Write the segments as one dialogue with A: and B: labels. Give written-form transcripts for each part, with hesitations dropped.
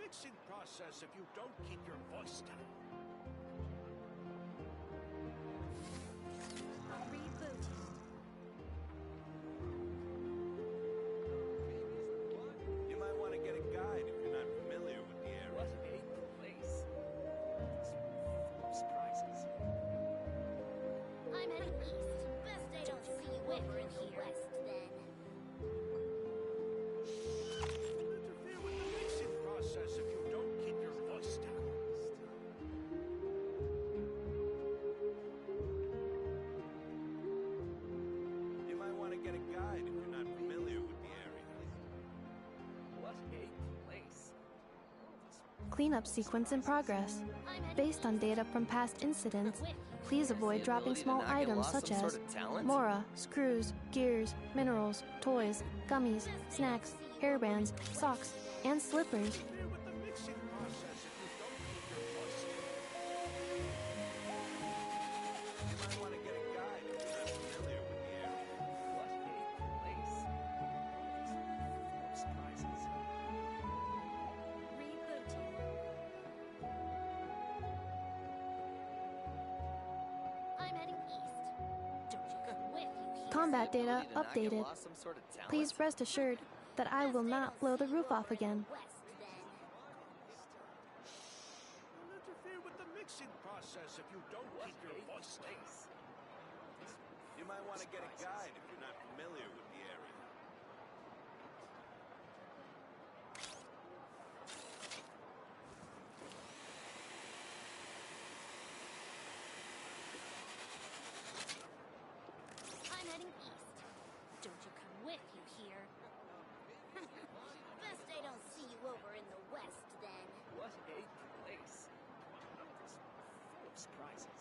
A: mixing process if you don't keep your voice down. You might want to get a guide if you're not familiar with the area.
B: What a place. Surprises.
C: I'm heading east. Best I don't see you over in the west, then.
A: Interfere with the mixing process if you don't keep your voice down. You might want to get a guide if you're not familiar with the area.
B: What a place.
D: Cleanup sequence in progress. Based on data from past incidents, please avoid dropping small items such as mora, screws, gears, minerals, toys, gummies, snacks, hairbands, socks, and slippers.
A: Interfere with the mixing process if you don't keep your voice down. You might want to get a guide if you're not familiar with the area.
B: What a place. Surprises.
C: Rebooting. I'm heading east. Don't you come with you here.
D: Combat data
B: Ability to not get
D: updated.
B: lost some sort of talent?
D: Please rest assured that I will not blow the roof off again.
C: West, then.
A: Don't interfere with the mixing process if you don't keep your voice down. You might want to get a guide if you're not familiar with the area.
C: I'm heading east. Don't you come with you here. Best I don't see you over in the west, then.
B: What a place. Full of surprises.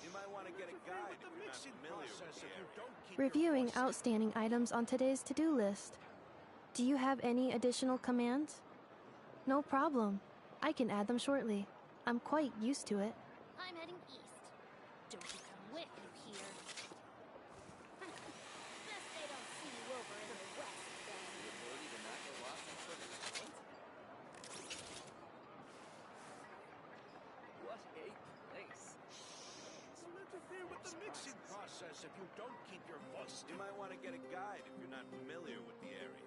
A: You might want to get a guide if the you're not mixing familiar with process the if you area. don't keep your
D: Reviewing
A: voice down.
D: outstanding items on today's to-do list. Do you have any additional commands? No problem. I can add them shortly. I'm quite used to it.
C: I'm heading east. Don't you come with you here. Best I don't see you over in the west, then.
B: The ability to not get lost some sort of talent? What a place.
A: Don't interfere with the mixing process if you don't keep your voice down. You might want to get a guide if you're not familiar with the area.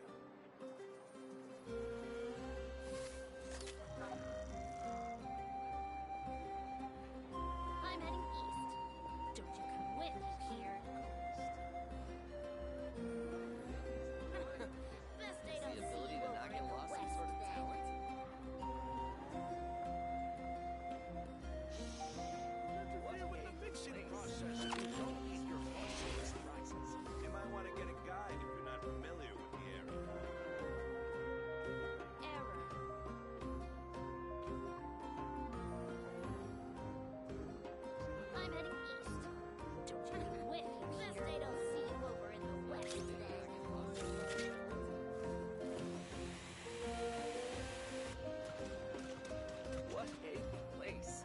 C: I'm heading east. Don't you come with you here. Best I don't
B: The
C: see
B: ability
C: you
B: to
C: over
B: not
C: in
B: get
C: the
B: lost some
C: west,
B: sort of
C: then.
B: talent?
A: Interfere with the mixing process if you don't keep your voice down. You might want to get a guide if you're not familiar with the area.
C: Error. I'm heading east. Don't you come with you here. Best I don't see you over in the west, then.
B: What a place.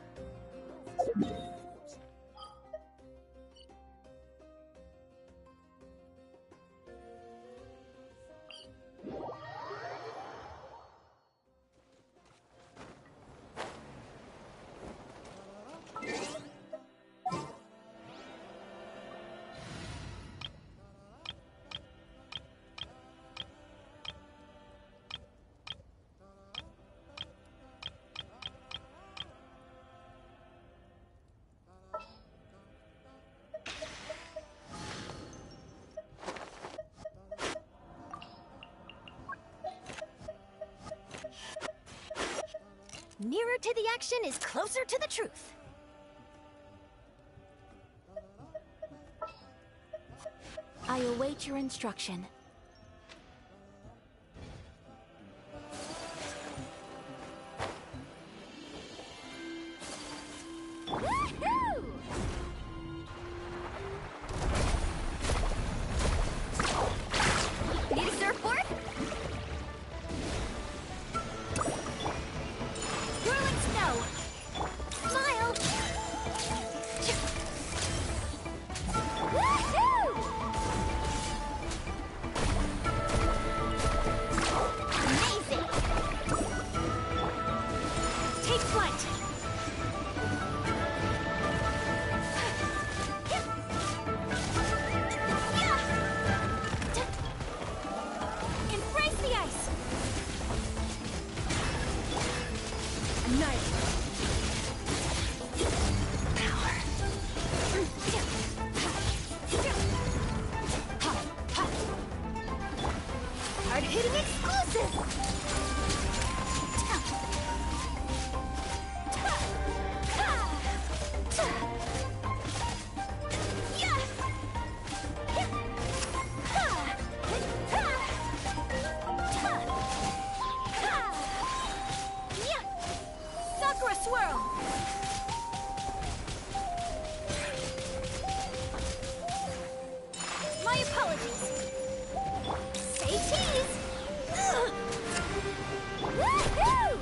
C: Nearer to the action is closer to the truth. I await your instruction. Woohoo! Need a surfboard? Swirling snow! Smile! Woohoo!
E: Nice. Power. Hard-hitting exclusive! Sakura swirl! My apologies. Say cheese! Woohoo!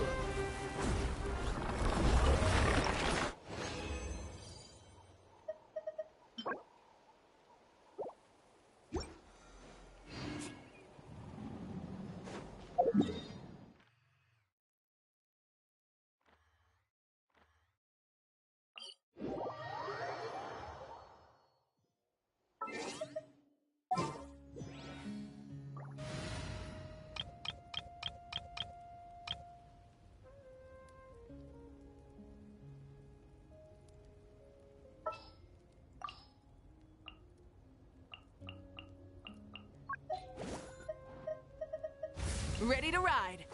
F: Ready to ride.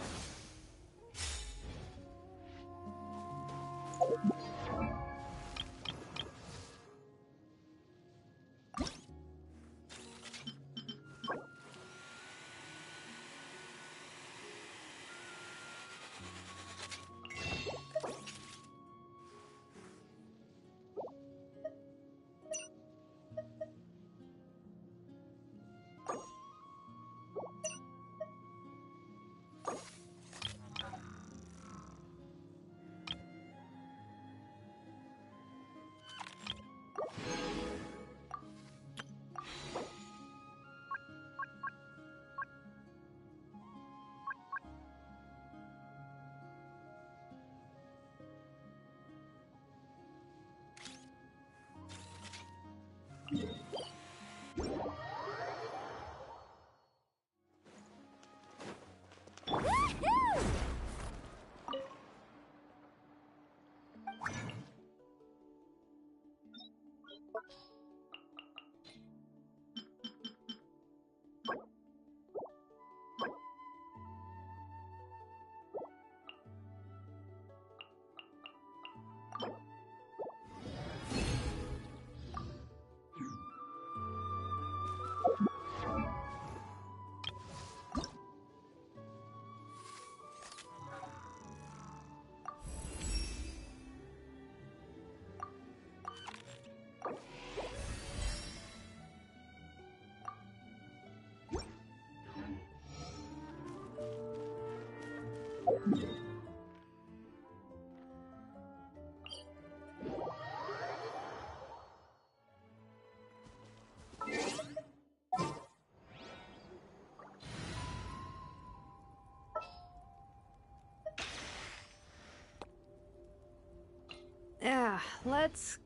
E: Yeah, let's...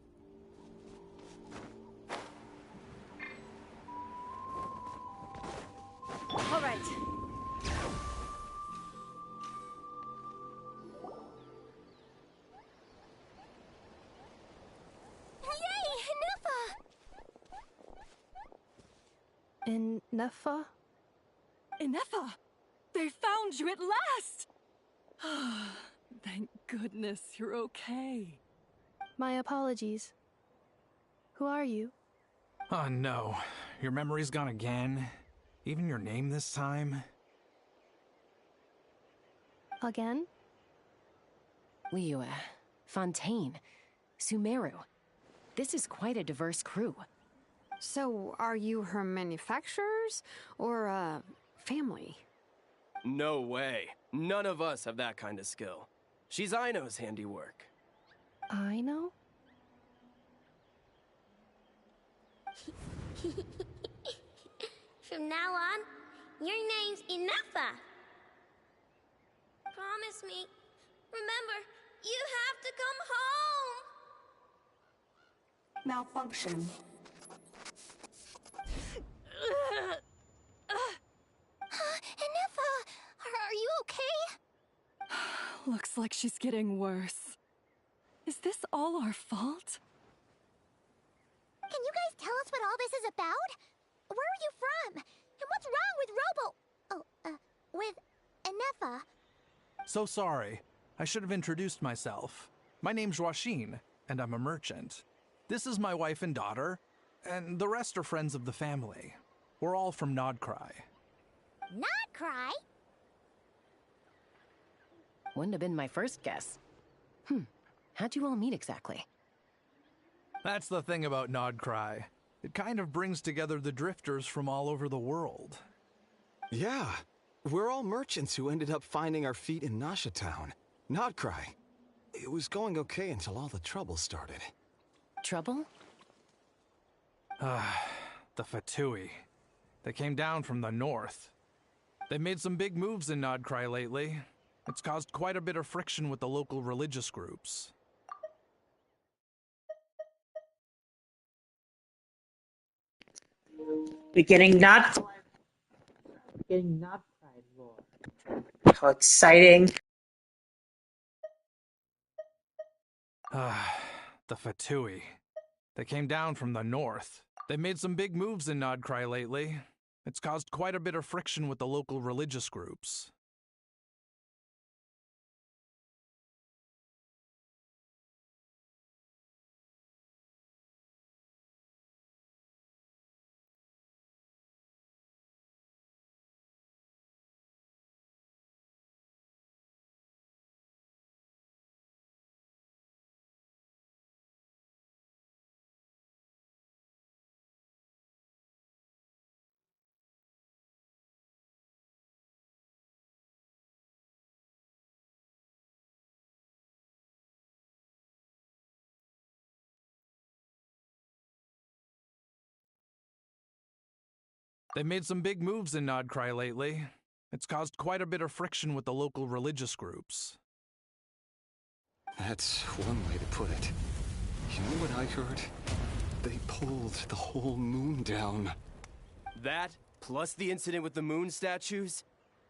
E: All right.
C: Yay,
D: Ineffa?
F: Ineffa! They found you at last! Thank goodness you're okay.
D: My apologies. Who are you?
G: Oh no, your memory's gone again? Even your name this time?
D: Again?
H: Liyue, Fontaine, Sumeru. This is quite a diverse crew.
E: So, are you her manufacturers or family?
I: No way. None of us have that kind of skill. She's Aino's handiwork.
D: I know?
C: From now on, your name's Ineffa. Promise me. Remember, you have to come home.
J: Malfunction.
C: Ineffa, are you okay?
F: Looks like she's getting worse. Is this all our fault?
C: Can you guys tell us what all this is about? Where are you from? And what's wrong with with Ineffa?
G: So sorry. I should have introduced myself. My name's Joachine, and I'm a merchant. This is my wife and daughter, and the rest are friends of the family. We're all from Nodcry.
C: Nodcry?
H: Wouldn't have been my first guess. How'd you all meet exactly?
G: That's the thing about Nodcry. It kind of brings together the drifters from all over the world.
J: Yeah, we're all merchants who ended up finding our feet in Nasha Town. Nodcry. It was going okay until all the trouble started.
H: Trouble?
G: The Fatui. They came down from the north. They've made some big moves in Nodcry lately. It's caused quite a bit of friction with the local religious groups.
K: We're getting not pride lore. How exciting.
G: The Fatui. They came down from the north. They've made some big moves in Nodcry lately. It's caused quite a bit of friction with the local religious groups. They've made some big moves in Nodcry lately. It's caused quite a bit of friction with the local religious groups.
J: That's one way to put it. You know what I heard? They pulled the whole moon down.
I: That, plus the incident with the moon statues?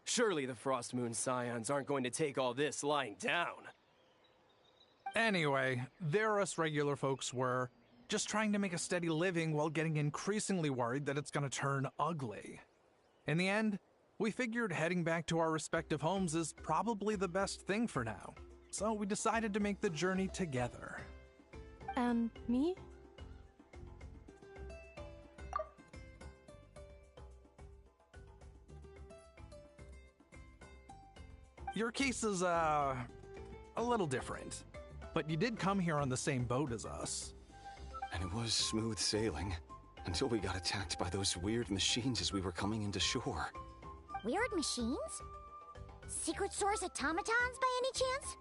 I: Surely the Frost Moon Scions aren't going to take all this lying down.
G: Anyway, there us regular folks were just trying to make a steady living while getting increasingly worried that it's gonna turn ugly. In the end, we figured heading back to our respective homes is probably the best thing for now. So we decided to make the journey together.
D: And me?
G: Your case is, a little different. But you did come here on the same boat as us.
J: And it was smooth sailing, until we got attacked by those weird machines as we were coming into shore.
C: Weird machines? Secret Source automatons by any chance?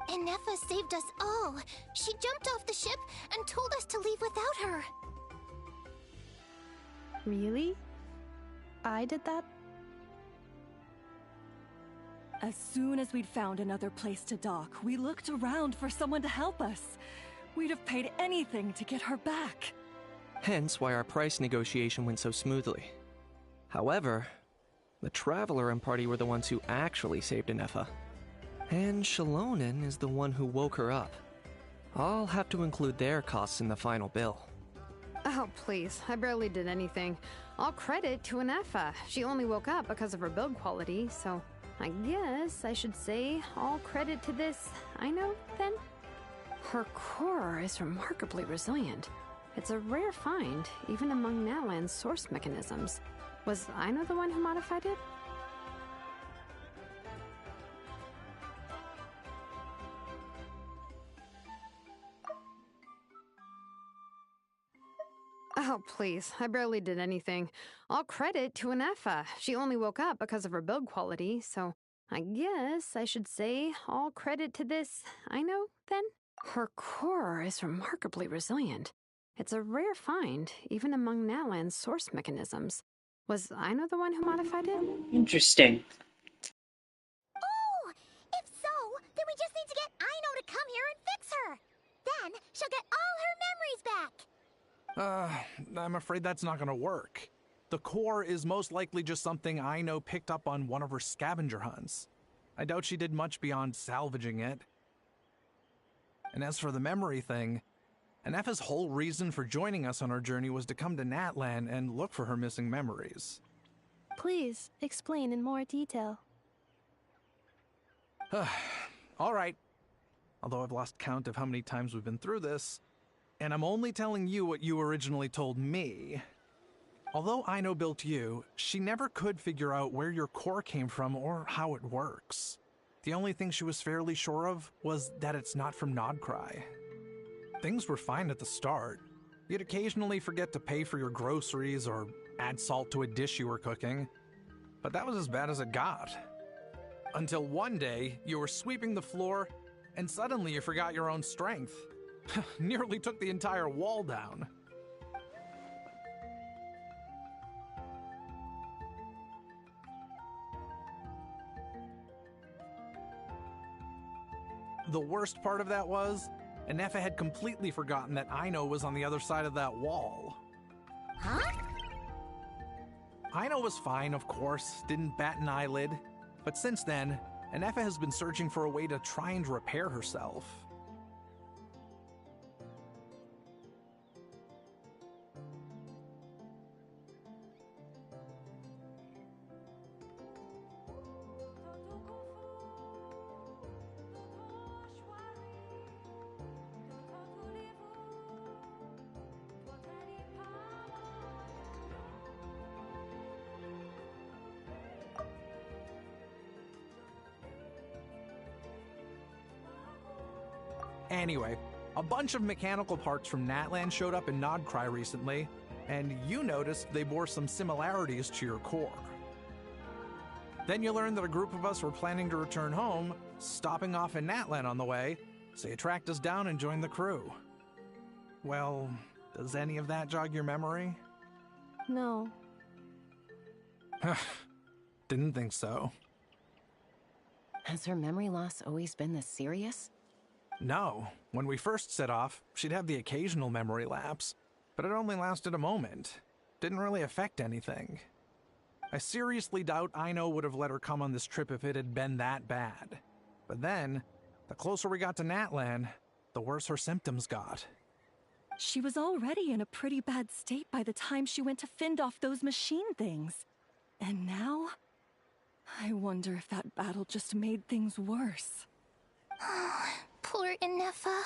C: Ineffa saved us all. She jumped off the ship and told us to leave without her.
D: Really? I did that?
F: As soon as we'd found another place to dock, we looked around for someone to help us. We'd have paid anything to get her back.
L: Hence why our price negotiation went so smoothly. However, the Traveler and party were the ones who actually saved Ineffa. And Shalonen is the one who woke her up. I'll have to include their costs in the final bill.
E: Oh, please. I barely did anything. All credit to Ineffa. She only woke up because of her build quality, so I guess I should say all credit to this Aino, then? Her core is remarkably resilient. It's a rare find, even among Nalan's source mechanisms. Was Aino the one who modified it? Oh, please. I barely did anything. All credit to Ineffa. She only woke up because of her build quality, so I guess I should say all credit to this Aino, then? Her core is remarkably resilient. It's a rare find, even among Nalan's source mechanisms. Was Aino the one who modified it?
K: Interesting.
C: Oh! If so, then we just need to get Aino to come here and fix her. Then she'll get all her memories back.
G: I'm afraid that's not gonna work. The core is most likely just something Aino picked up on one of her scavenger hunts. I doubt she did much beyond salvaging it. And as for the memory thing, Ineffa's whole reason for joining us on our journey was to come to Natlan and look for her missing memories.
D: Please explain in more detail.
G: All right. Although I've lost count of how many times we've been through this, and I'm only telling you what you originally told me. Although Aino built you, she never could figure out where your core came from or how it works. The only thing she was fairly sure of was that it's not from Nodcry. Things were fine at the start. You'd occasionally forget to pay for your groceries or add salt to a dish you were cooking, but that was as bad as it got. Until one day, you were sweeping the floor, and suddenly you forgot your own strength. Nearly took the entire wall down. The worst part of that was, Ineffa had completely forgotten that Aino was on the other side of that wall.
C: Huh?
G: Aino was fine, of course, didn't bat an eyelid. But since then, Ineffa has been searching for a way to try and repair herself. Anyway, a bunch of mechanical parts from Natlan showed up in Nodcry recently, and you noticed they bore some similarities to your core. Then you learned that a group of us were planning to return home, stopping off in Natlan on the way, so you tracked us down and joined the crew. Well, does any of that jog your memory?
D: No.
G: Didn't think so.
H: Has her memory loss always been this serious?
G: No. When we first set off, she'd have the occasional memory lapse, but it only lasted a moment. Didn't really affect anything. I seriously doubt Aino would have let her come on this trip if it had been that bad. But then, the closer we got to Natlan, the worse her symptoms got.
F: She was already in a pretty bad state by the time she went to fend off those machine things. And now? I wonder if that battle just made things worse.
C: Poor Ineffa.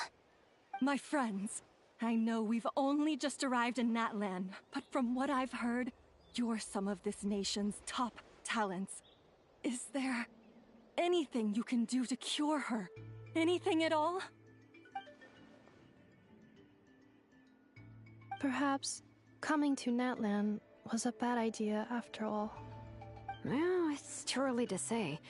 F: My friends, I know we've only just arrived in Natlan, but from what I've heard, you're some of this nation's top talents. Is there anything you can do to cure her? Anything at all?
D: Perhaps coming to Natlan was a bad idea after all.
E: Well, it's too early to say.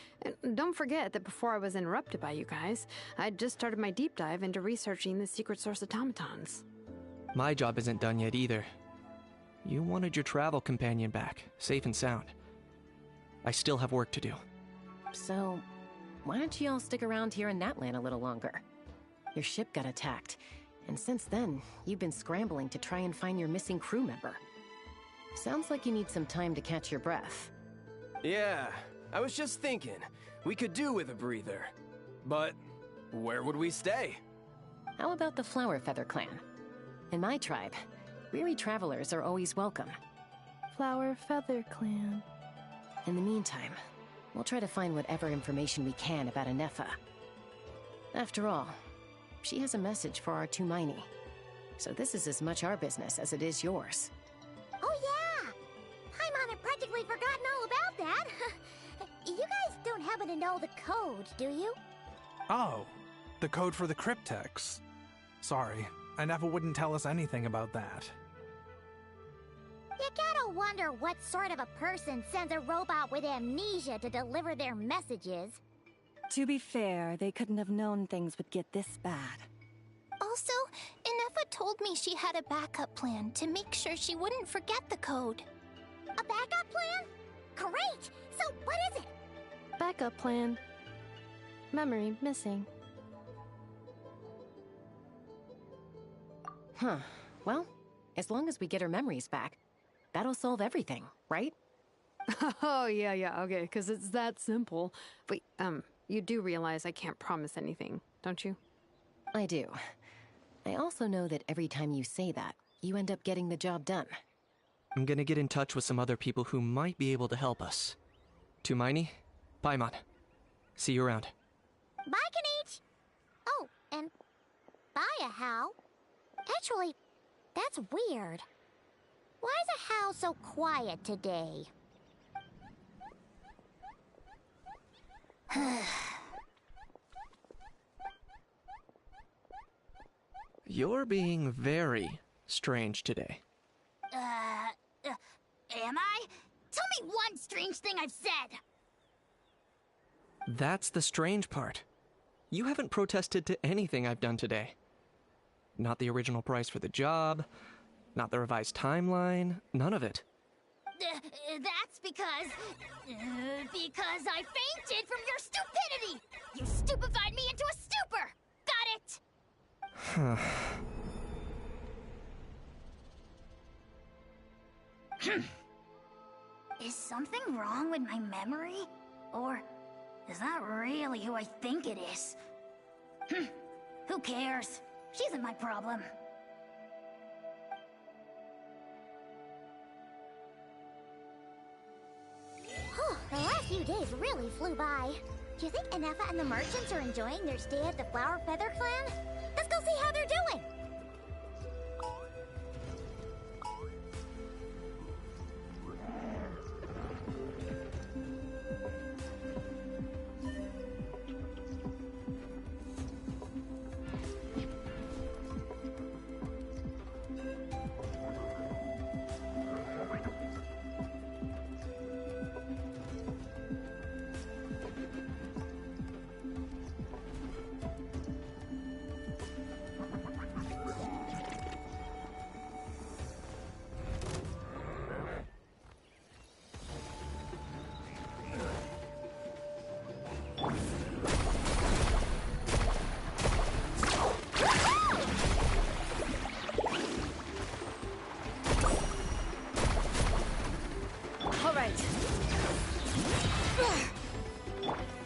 E: Don't forget that before I was interrupted by you guys, I'd just started my deep dive into researching the secret source automatons.
L: My job isn't done yet either. You wanted your travel companion back, safe and sound. I still have work to do.
H: So, why don't you all stick around here in Natlan a little longer? Your ship got attacked, and since then, you've been scrambling to try and find your missing crew member. Sounds like you need some time to catch your breath.
I: Yeah, I was just thinking, we could do with a breather. But where would we stay?
H: How about the Flower Feather clan? In my tribe, weary travelers are always welcome.
D: Flower Feather Clan.
H: In the meantime, we'll try to find whatever information we can about Ineffa. After all, she has a message for our Tumaini. So this is as much our business as it is yours.
C: Oh yeah! Paimon had practically forgotten all about that. You guys don't happen to know the code, do you?
G: Oh, the code for the cryptex. Sorry, Ineffa wouldn't tell us anything about that.
C: You gotta wonder what sort of a person sends a robot with amnesia to deliver their messages.
F: To be fair, they couldn't have known things would get this bad.
C: Also, Ineffa told me she had a backup plan to make sure she wouldn't forget the code. A backup plan? Great! So what is it?
D: Backup plan. Memory missing.
H: Huh. Well, as long as we get her memories back, that'll solve everything, right?
E: Oh, yeah, okay, because it's that simple. Wait, you do realize I can't promise anything, don't you?
H: I do. I also know that every time you say that, you end up getting the job done.
L: I'm gonna get in touch with some other people who might be able to help us. Tumaini, Paimon. See you around.
C: Bye, Kanich! Oh, and bye, How. Actually, that's weird. Why is How so quiet today?
L: You're being very strange today.
C: Am I? Tell me one strange thing I've said!
L: That's the strange part. You haven't protested to anything I've done today. Not the original price for the job, not the revised timeline, none of it.
C: That's because I fainted from your stupidity! You stupefied me into a stupor! Got it? Is something wrong with my memory? Or is that really who I think it is? Who cares? She isn't my problem. The last few days really flew by. Do you think Ineffa and the merchants are enjoying their stay at the Flower Feather Clan? Let's go see how they're doing!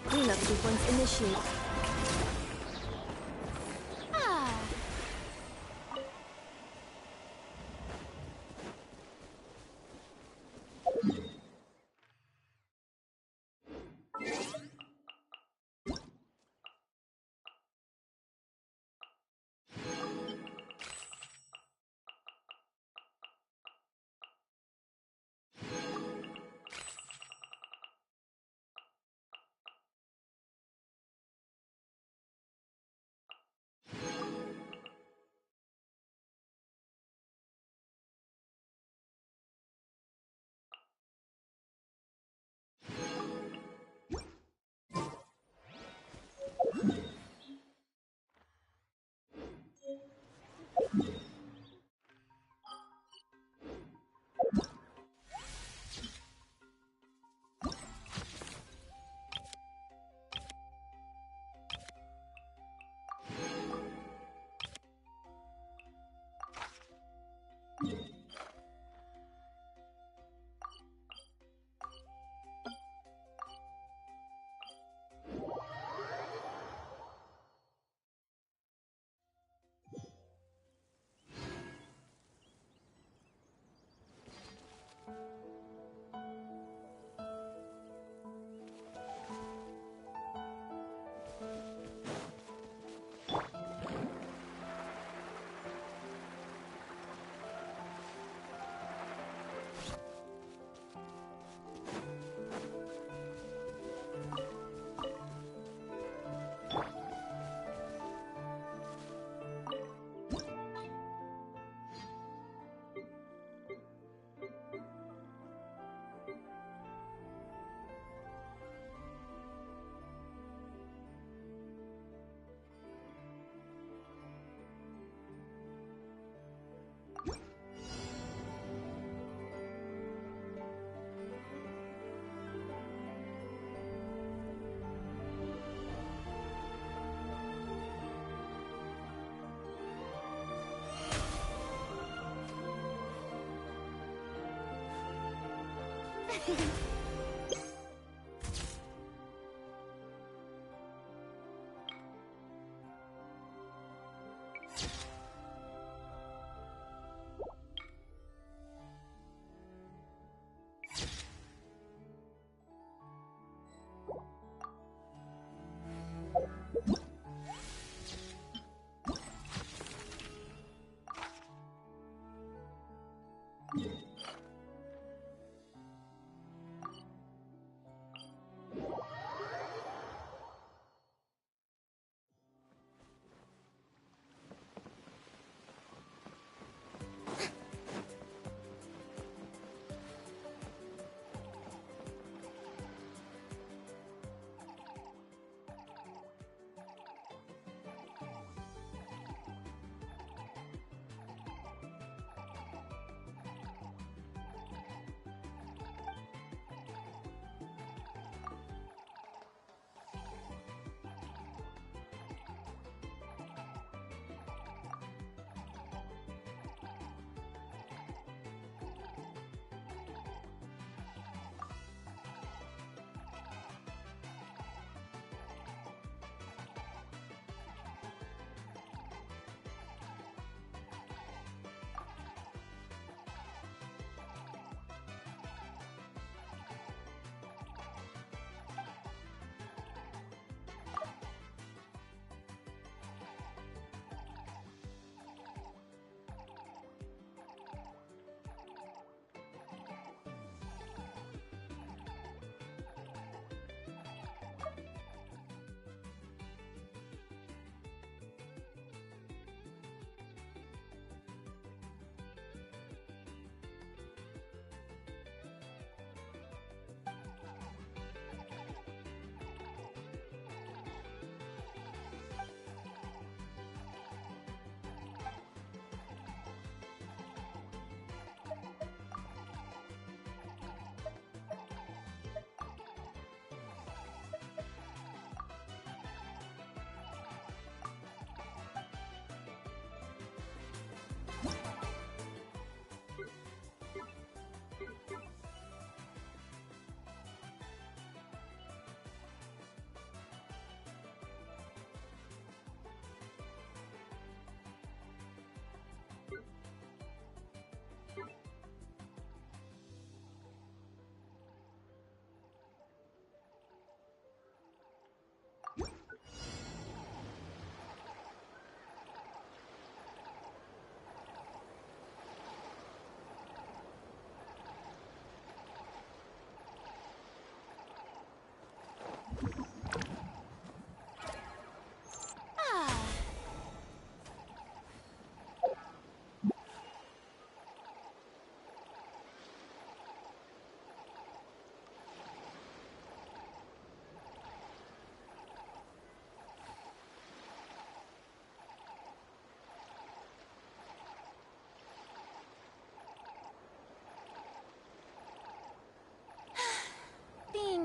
D: Cleanup sequence initiate.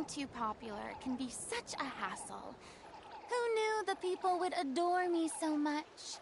C: Being too popular can be such a hassle. Who knew the people would adore me so much?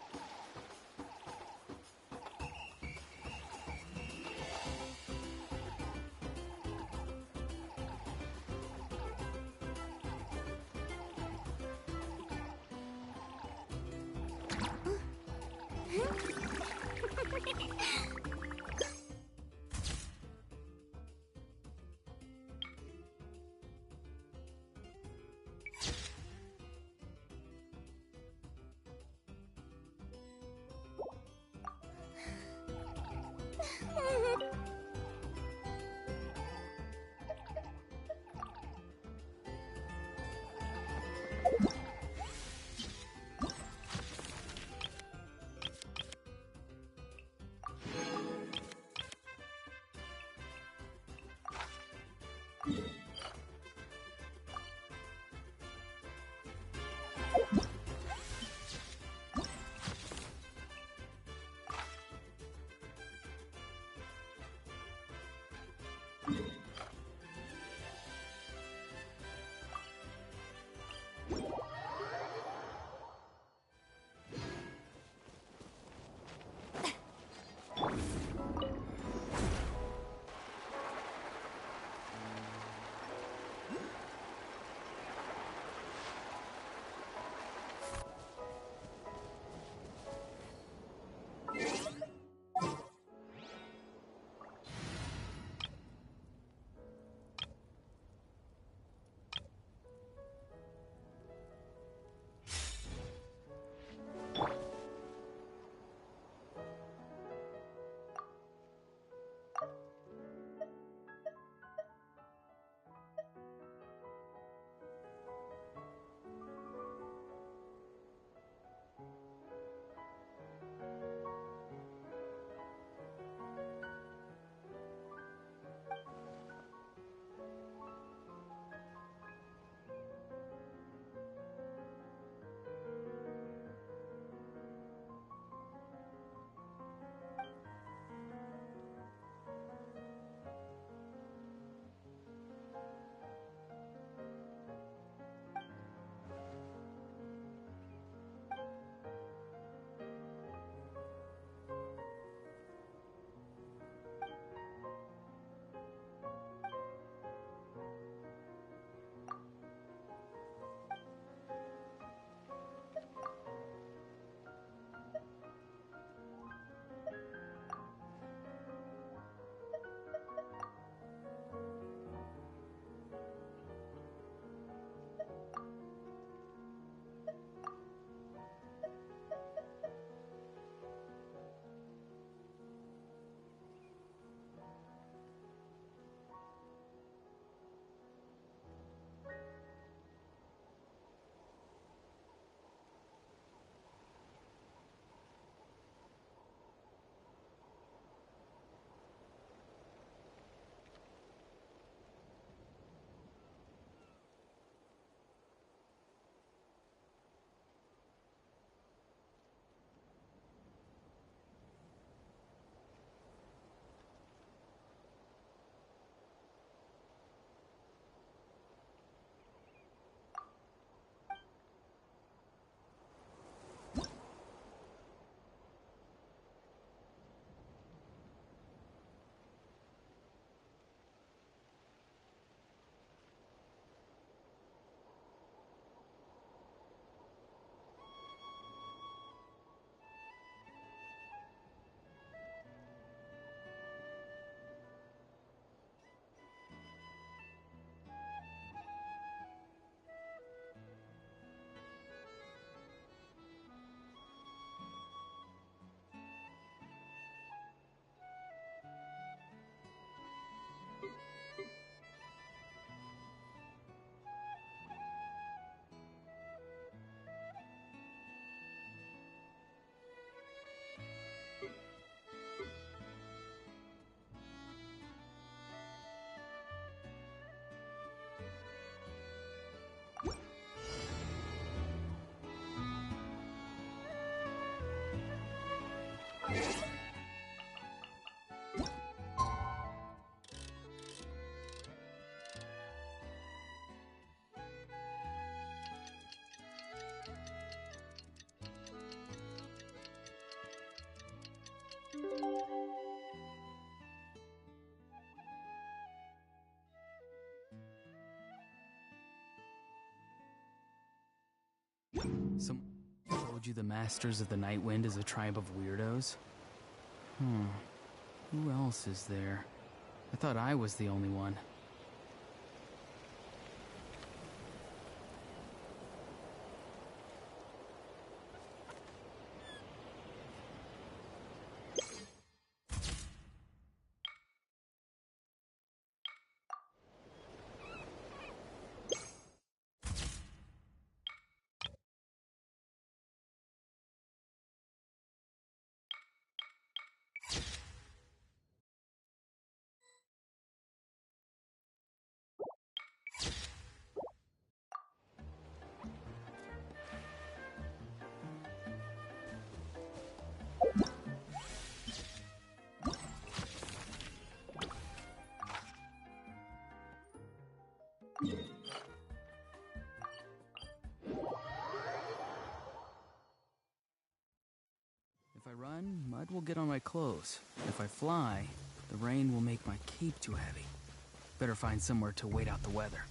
M: Some told you the Masters of the Night Wind is a tribe of weirdos? Who else is there? I thought I was the only one. If I run, mud will get on my clothes. If I fly, the rain will make my cape too heavy. Better find somewhere to wait out the weather.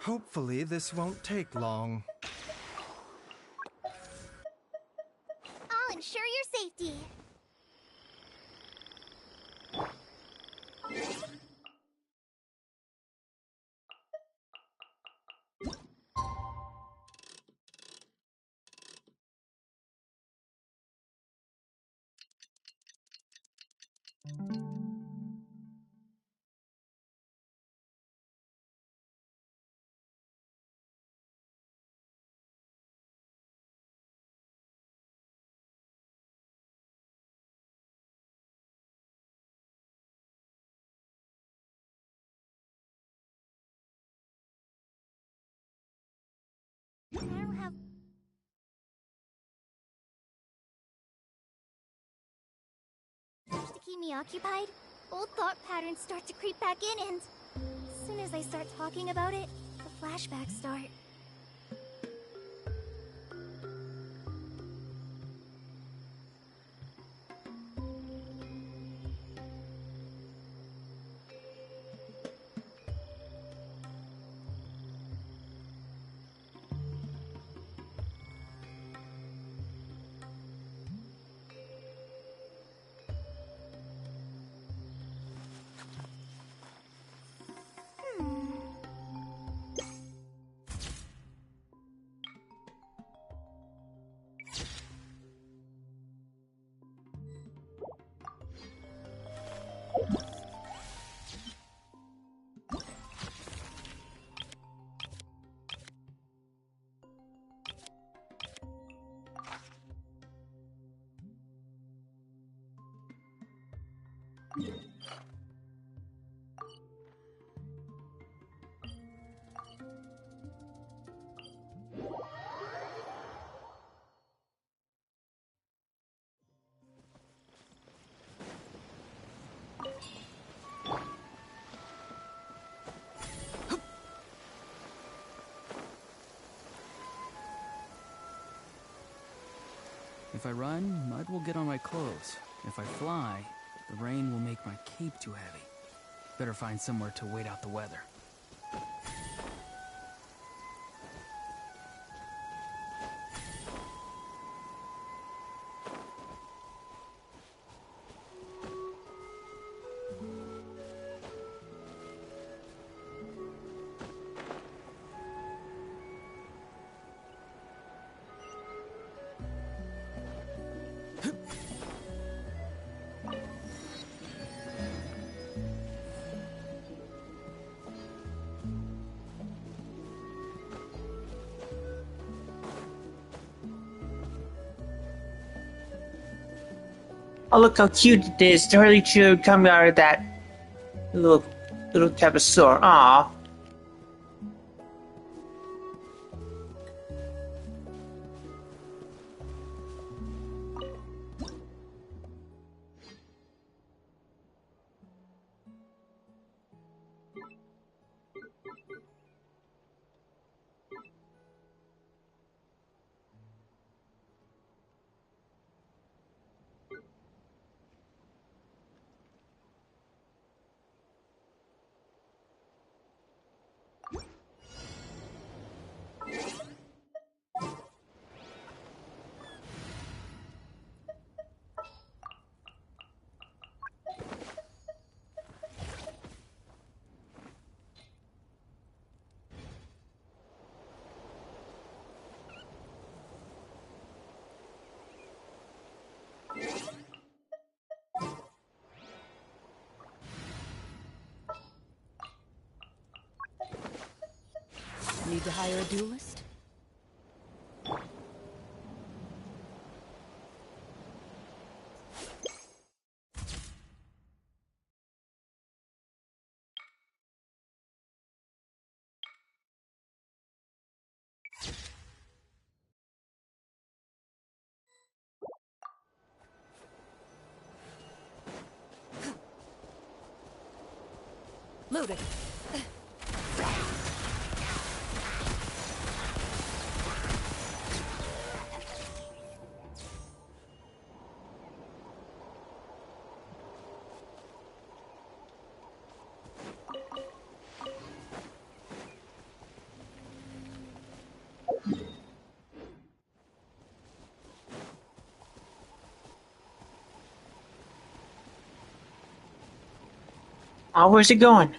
N: Hopefully this won't take long.
C: I'll ensure your safety. I don't have... to keep me occupied, old thought patterns start to creep back in, and as soon as I start talking about it, the flashbacks start.
M: If I run, mud will get on my clothes. If I fly, the rain will make my cape too heavy. Better find somewhere to wait out the weather.
K: Oh, look how cute it is. The Hurley Chode coming out of that little type of sword. Aww.
B: Need to hire a duelist? Loaded.
K: Oh, where's it going?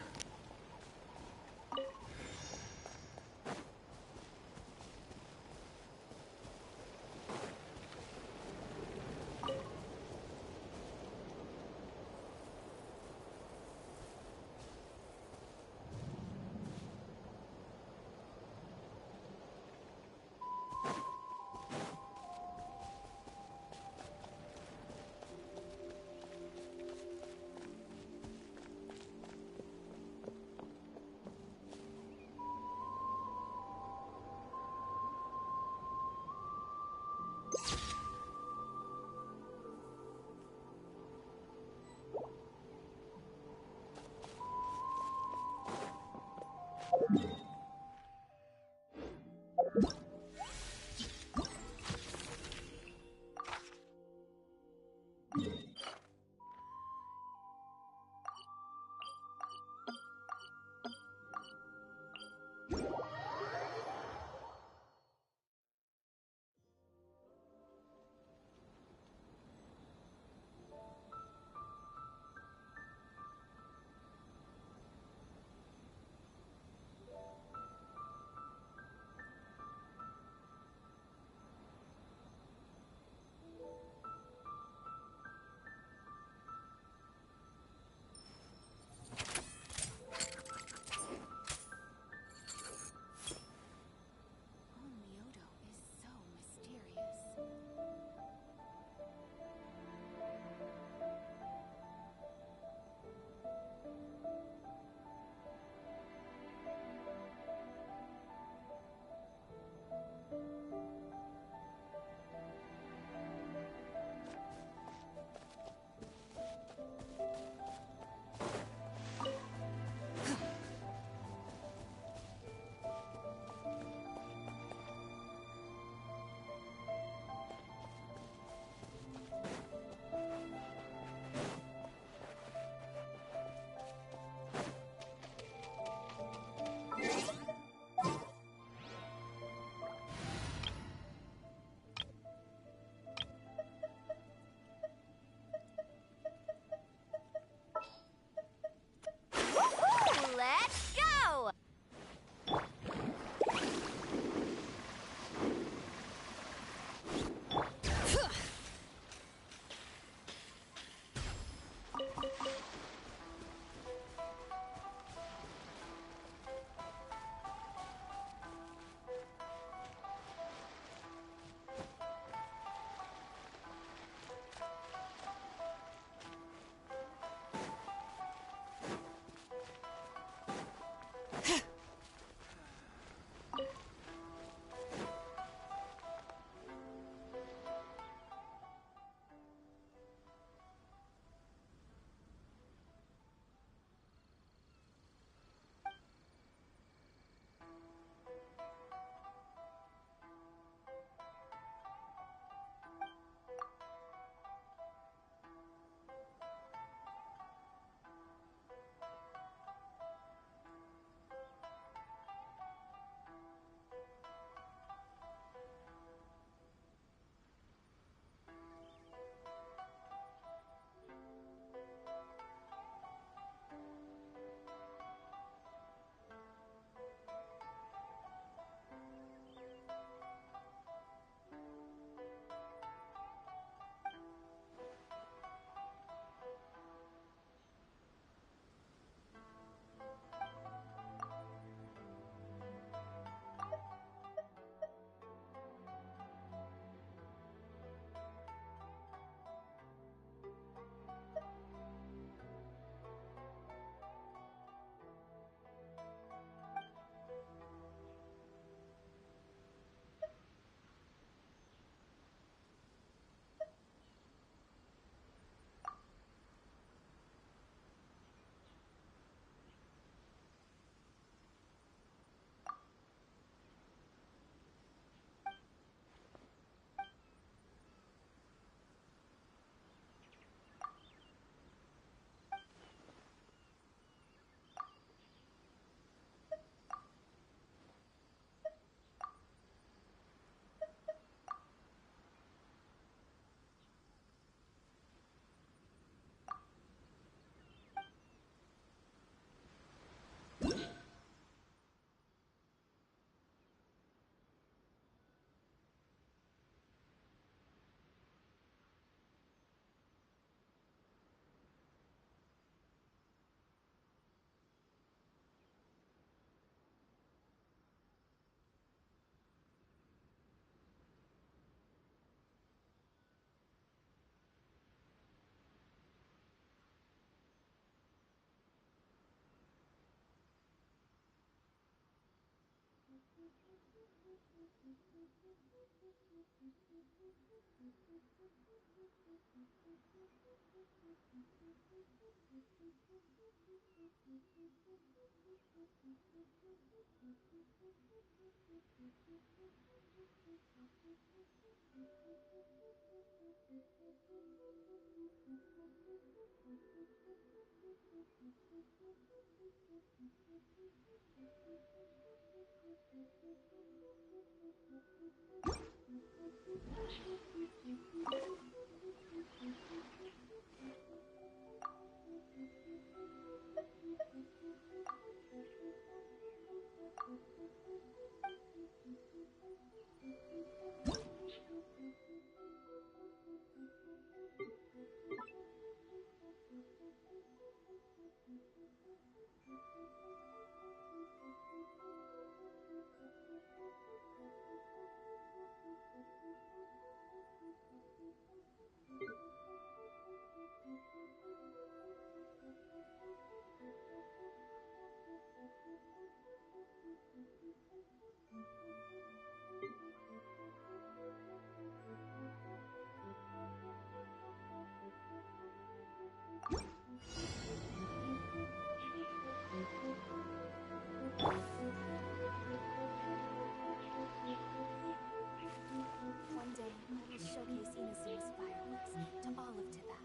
C: One day, I will showcase Inazuma's fireworks to all of Tibet.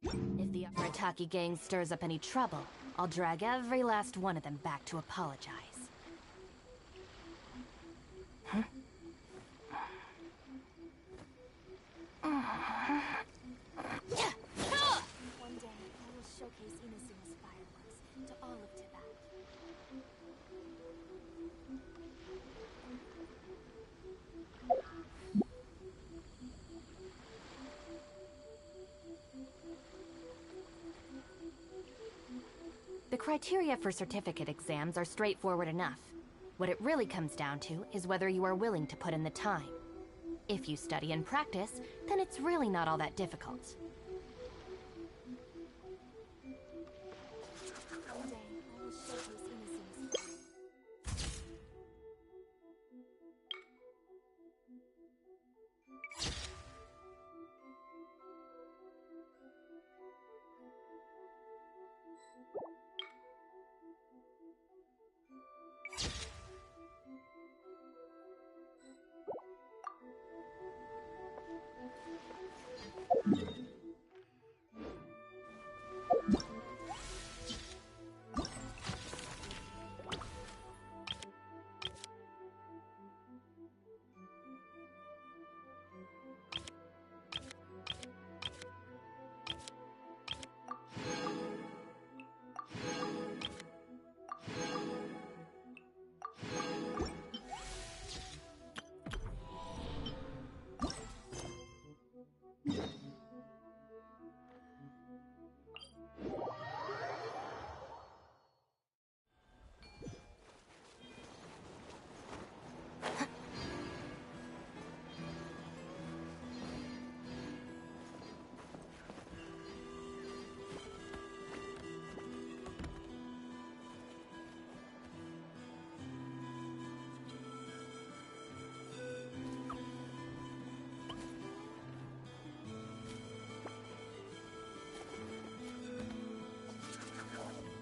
B: If the Arataki gang stirs up any trouble, I'll drag every last one of them back to apologize. Huh?
C: One day, I will showcase Inazuma's fireworks to all of Tibet.
B: The criteria for certificate exams are straightforward enough. What it really comes down to is whether you are willing to put in the time. If you study and practice, then it's really not all that difficult.
C: One day, I will showcase Inazuma's fireworks.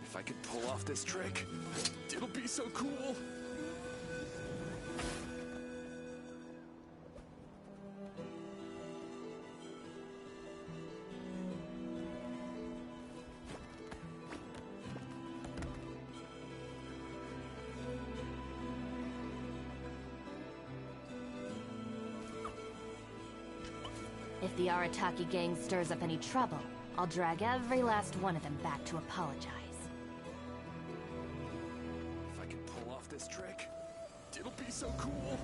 J: If I could pull off this trick, it'll be so cool.
B: If the Arataki gang stirs up any trouble, I'll drag every last one of them back to apologize.
J: off this trick. It'll be so cool.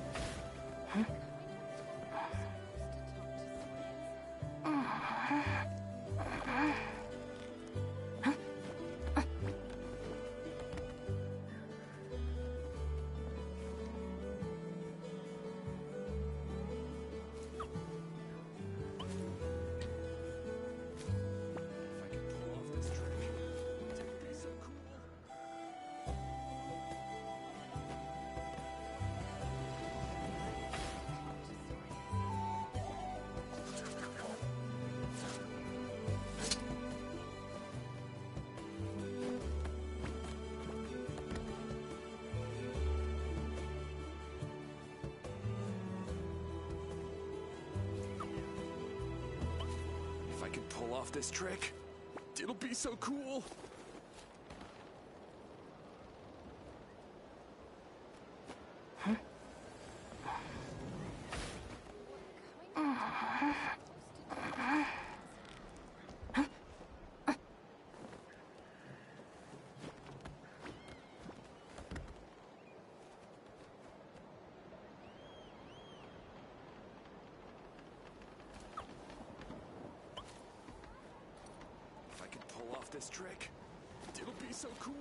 J: If I can pull off this trick, it'll be so cool. This trick. It'll be so cool.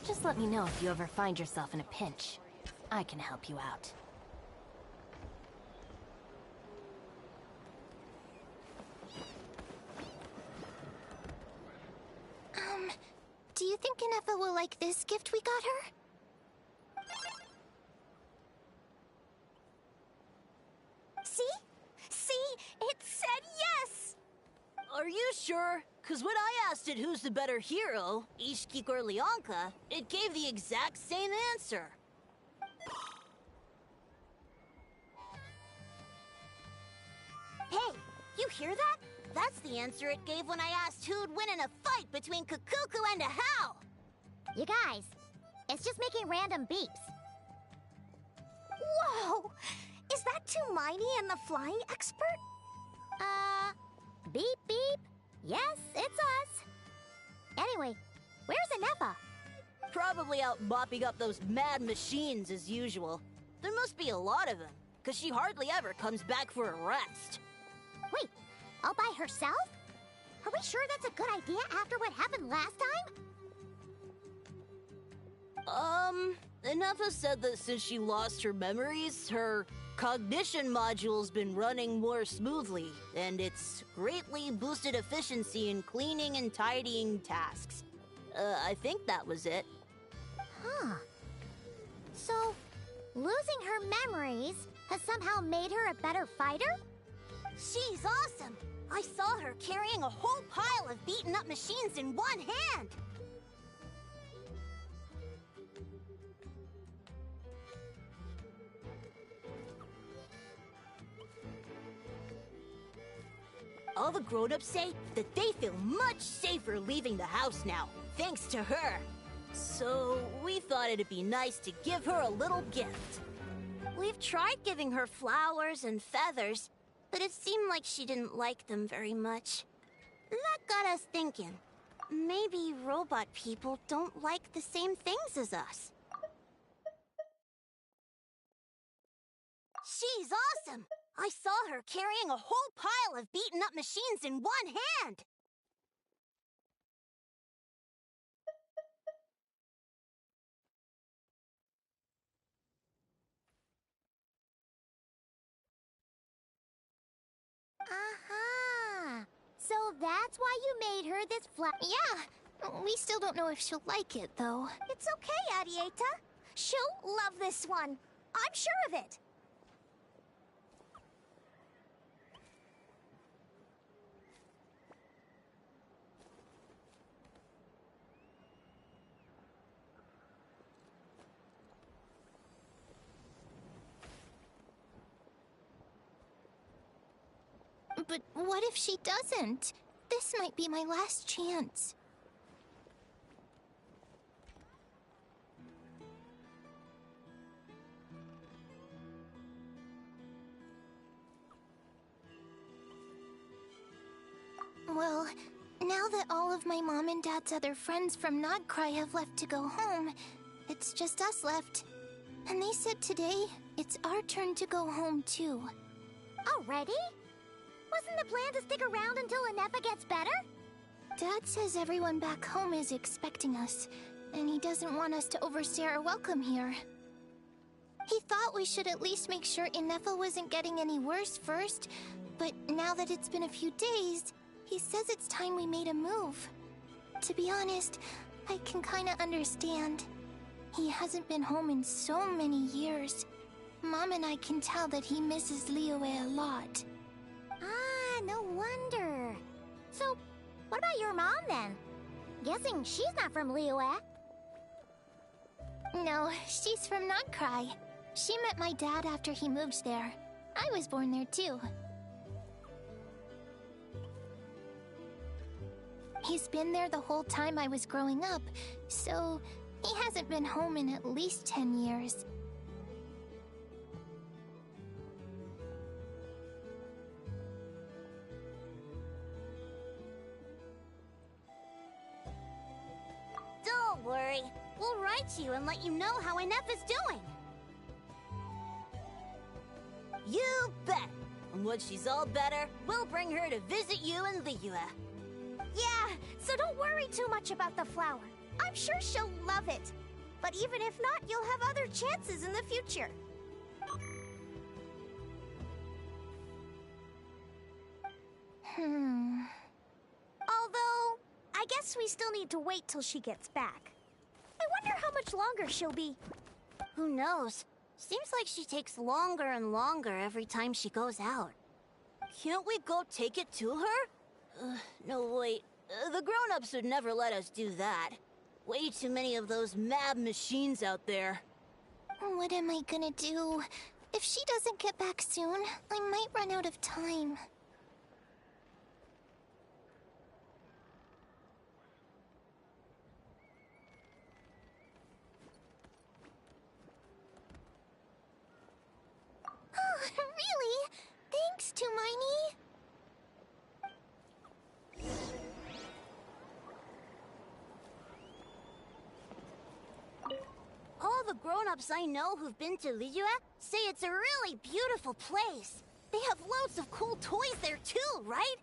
B: Just let me know if you ever find yourself in a pinch. I can help you out.
C: Do you think Ineffa will like this gift we got her?
O: It said yes! Are you sure? Because when I asked it who's the better hero, Ishkik or Leonka, it gave the exact same answer. Hey, you hear that? That's the answer it gave when I asked who'd win in a fight between Kukuku and a Hal.
C: You guys, it's just making random beeps.
O: Whoa! Is that Tumaini and the flying expert?
C: Beep beep. Yes, it's us. Anyway, where's Ineffa?
O: Probably out mopping up those mad machines as usual. There must be a lot of them, because she hardly ever comes back for a rest.
C: Wait, all by herself? Are we sure that's a good idea after what happened last time?
O: Ineffa said that since she lost her memories, her cognition module's been running more smoothly, and it's greatly boosted efficiency in cleaning and tidying tasks. I think that was it.
C: Huh. So, losing her memories has somehow made her a better fighter?
O: She's awesome! I saw her carrying a whole pile of beaten up machines in one hand! All the grown-ups say that they feel much safer leaving the house now, thanks to her. So, we thought it'd be nice to give her a little gift. We've tried giving her flowers and feathers, but it seemed like she didn't like them very much. That got us thinking. Maybe robot people don't like the same things as us. She's awesome! I saw her carrying a whole pile of beaten up machines in one hand!
C: Aha! So that's why you made her this Yeah, we still don't know if she'll like it, though.
O: It's okay, Arieta. She'll love this one. I'm sure of it.
C: But what if she doesn't? This might be my last chance. Well, Now that all of my mom and dad's other friends from Nodcry have left to go home, it's just us left. And they said today, it's our turn to go home too.
P: Already? Wasn't the plan to stick around until Ineffa gets better?
C: Dad says everyone back home is expecting us, and he doesn't want us to overstay our welcome here. He thought we should at least make sure Ineffa wasn't getting any worse first, but now that it's been a few days, he says it's time we made a move. To be honest, I can kinda understand. He hasn't been home in so many years. Mom and I can tell that he misses Liyue a lot.
P: Ah, no wonder. So, what about your mom then? Guessing she's not from Liyue.
C: No, she's from Nodcry. She met my dad after he moved there. I was born there too. He's been there the whole time I was growing up, so he hasn't been home in at least 10 years.
P: Don't worry. We'll write to you and let you know how Ineffa's doing.
O: You bet! And when she's all better, we'll bring her to visit you in Liyue.
P: Yeah, so don't worry too much about the flower. I'm sure she'll love it. But even if not, you'll have other chances in the future. Although, I guess we still need to wait till she gets back. I wonder how much longer she'll be.
O: Who knows? Seems like she takes longer and longer every time she goes out. Can't we go take it to her? No, wait. The grown-ups would never let us do that. Way too many of those mad machines out there.
C: What am I gonna do? If she doesn't get back soon, I might run out of time. Oh, really? Thanks, Tumaini.
O: All the grown-ups I know who've been to Liyue say it's a really beautiful place. They have loads of cool toys there too, right?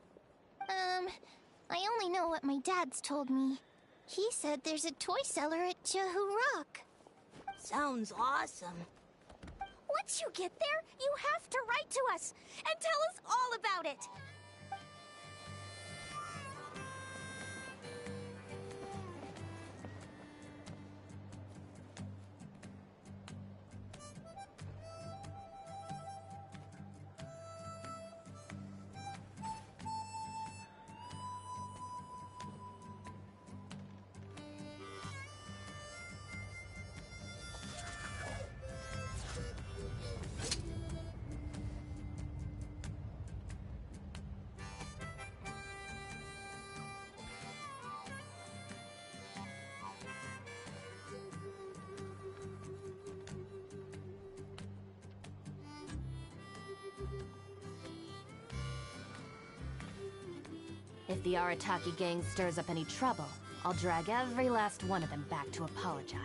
C: I only know what my dad's told me. He said there's a toy cellar at Jehu Rock.
O: Sounds awesome.
P: Once you get there, you have to write to us and tell us all about it.
B: If the Arataki gang stirs up any trouble, I'll drag every last one of them back to apologize.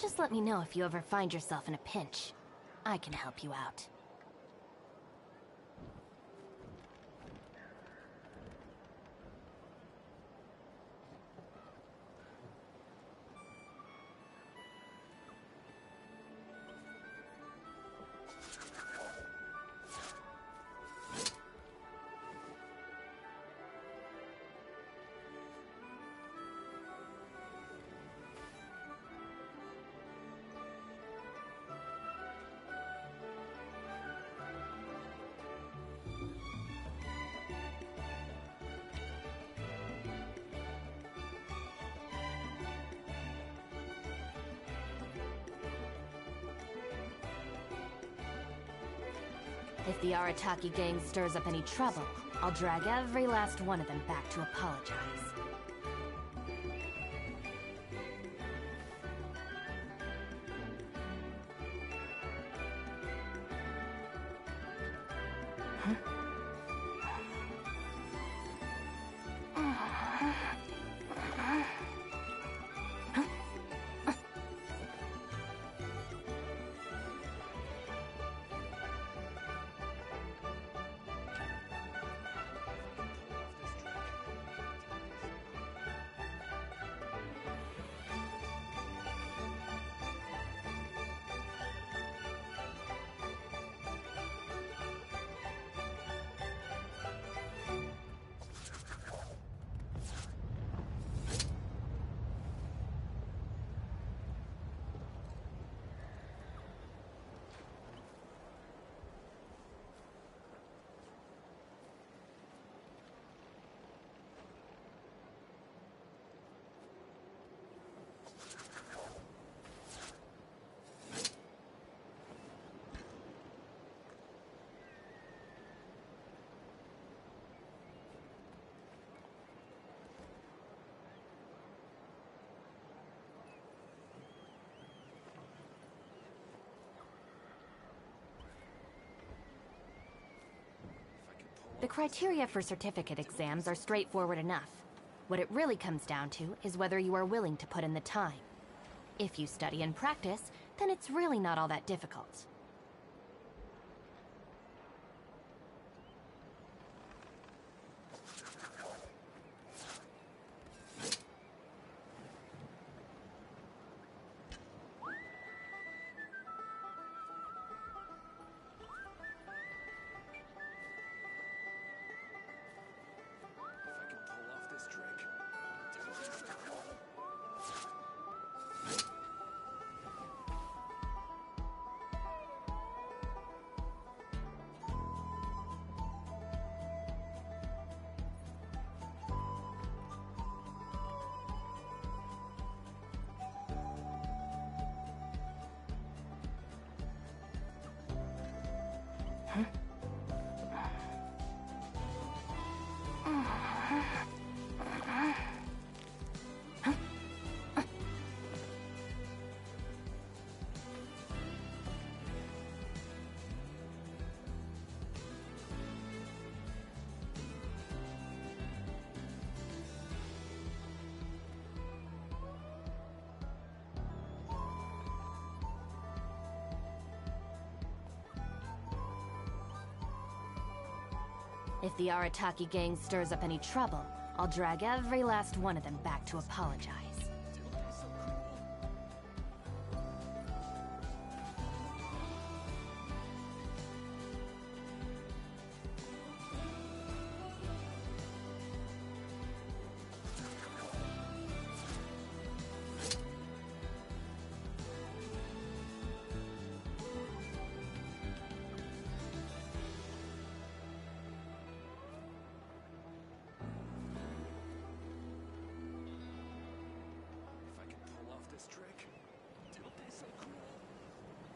B: Just let me know if you ever find yourself in a pinch. I can help you out. If the Arataki gang stirs up any trouble, I'll drag every last one of them back to apologize. The criteria for certificate exams are straightforward enough. What it really comes down to is whether you are willing to put in the time. If you study and practice, then it's really not all that difficult. If the Arataki gang stirs up any trouble, I'll drag every last one of them back to apologize.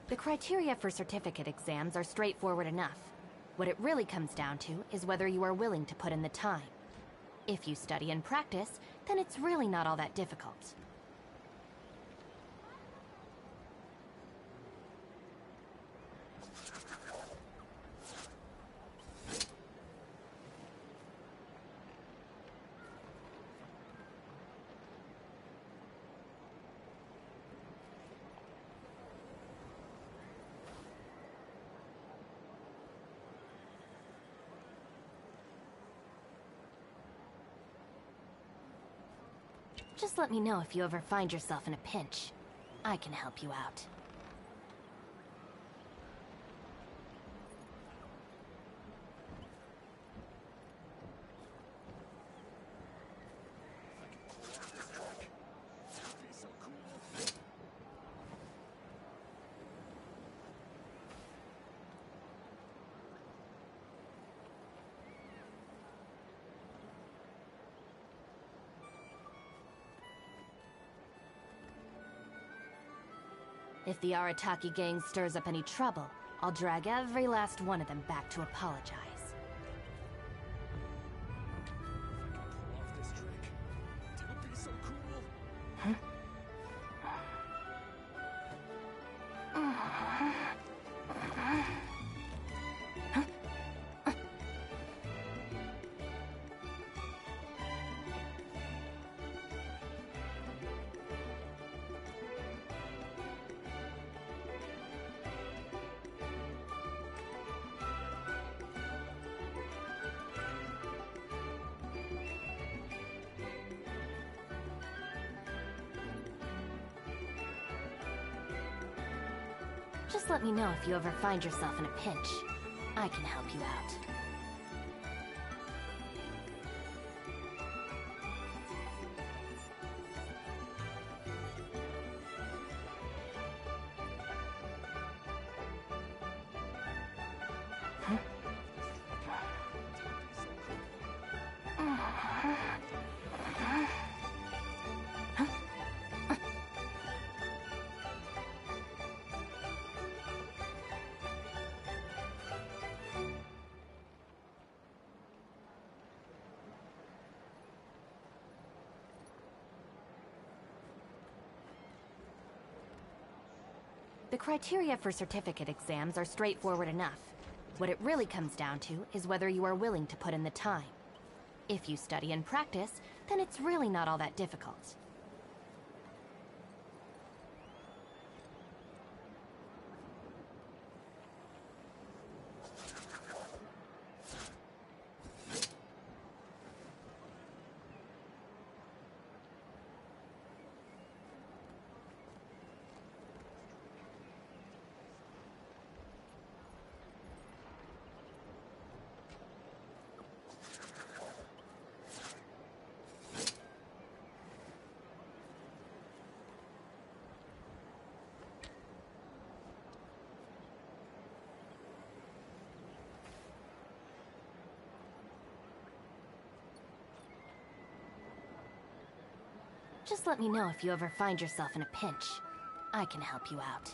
B: The criteria for certificate exams are straightforward enough. What it really comes down to is whether you are willing to put in the time. If you study and practice, then it's really not all that difficult. Just let me know if you ever find yourself in a pinch. I can help you out. If the Arataki gang stirs up any trouble, I'll drag every last one of them back to apologize. Huh? Just let me know if you ever find yourself in a pinch. I can help you out. The criteria for certificate exams are straightforward enough. What it really comes down to is whether you are willing to put in the time. If you study and practice, then it's really not all that difficult. Just let me know if you ever find yourself in a pinch. I can help you out.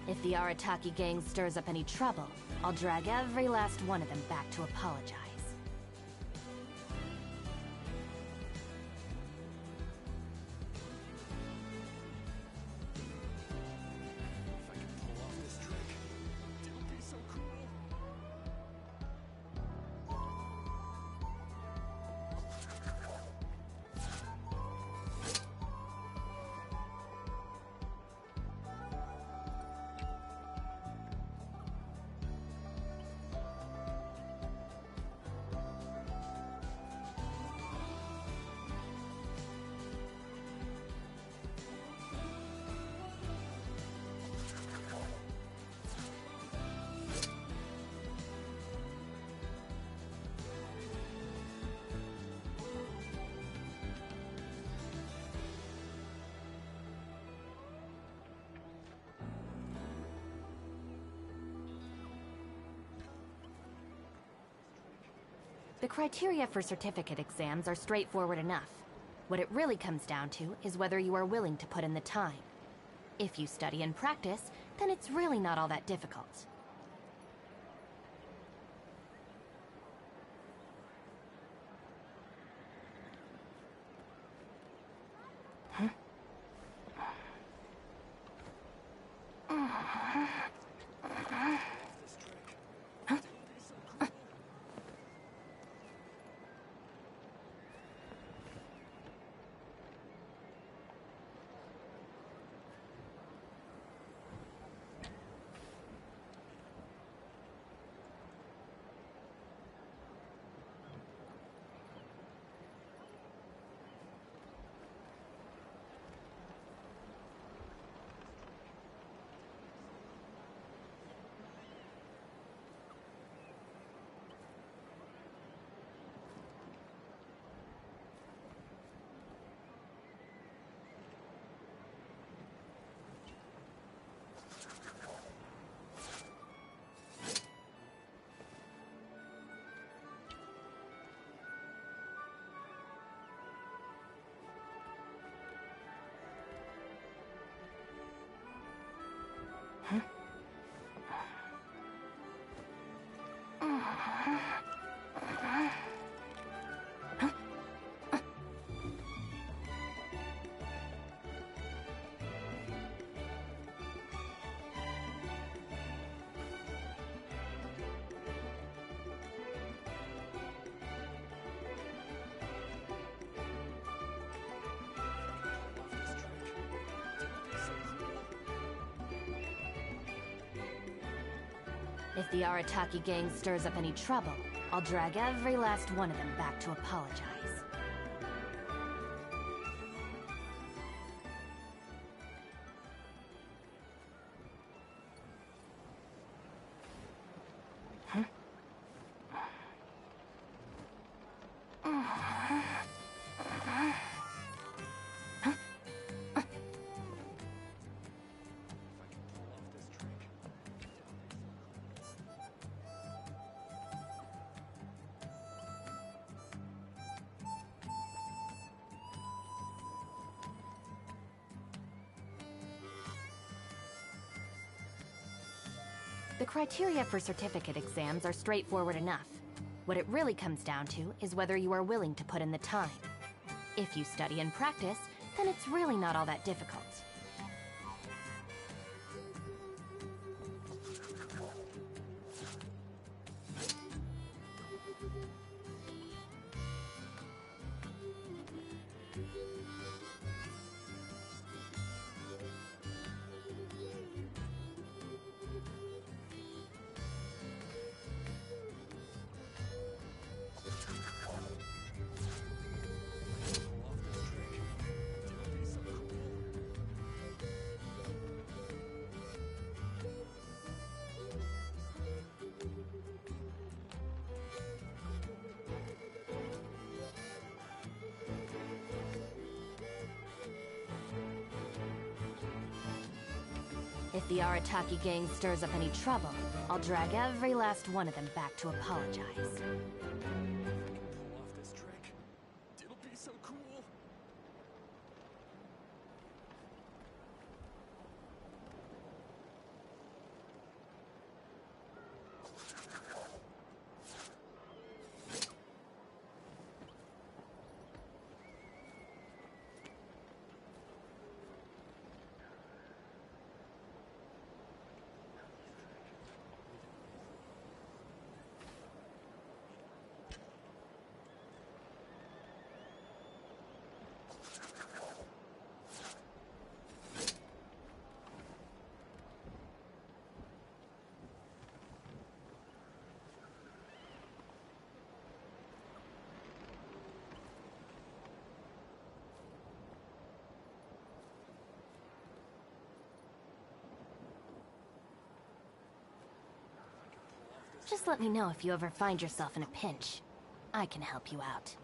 B: If the Arataki gang stirs up any trouble, I'll drag every last one of them back to apologize. The criteria for certificate exams are straightforward enough. What it really comes down to is whether you are willing to put in the time. If you study and practice, then it's really not all that difficult. If the Arataki gang stirs up any trouble, I'll drag every last one of them back to apologize. The criteria for certificate exams are straightforward enough. What it really comes down to is whether you are willing to put in the time. If you study and practice, then it's really not all that difficult. If the Arataki gang stirs up any trouble, I'll drag every last one of them back to apologize.
I: Pull off this trick. It'll be so cool.
B: Just let me know if you ever find yourself in a pinch. I can help you out.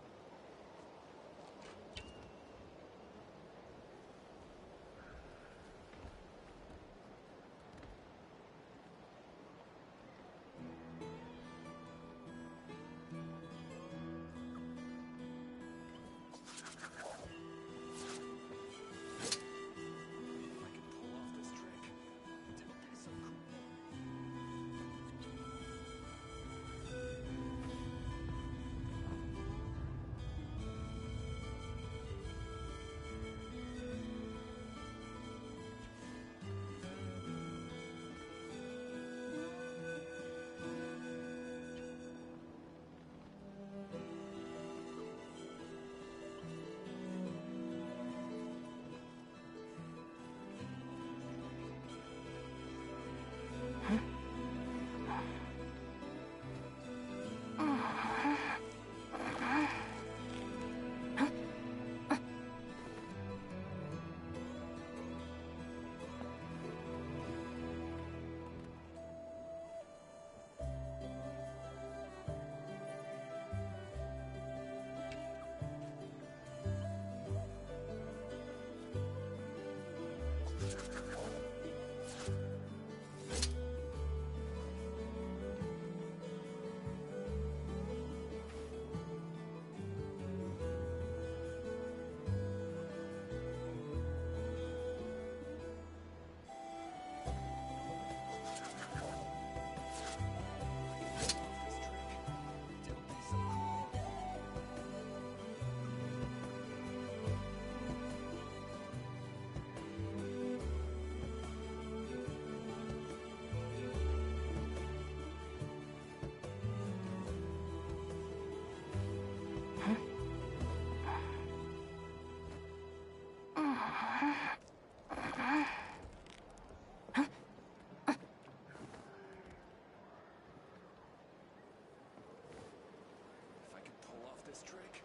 J: this trick?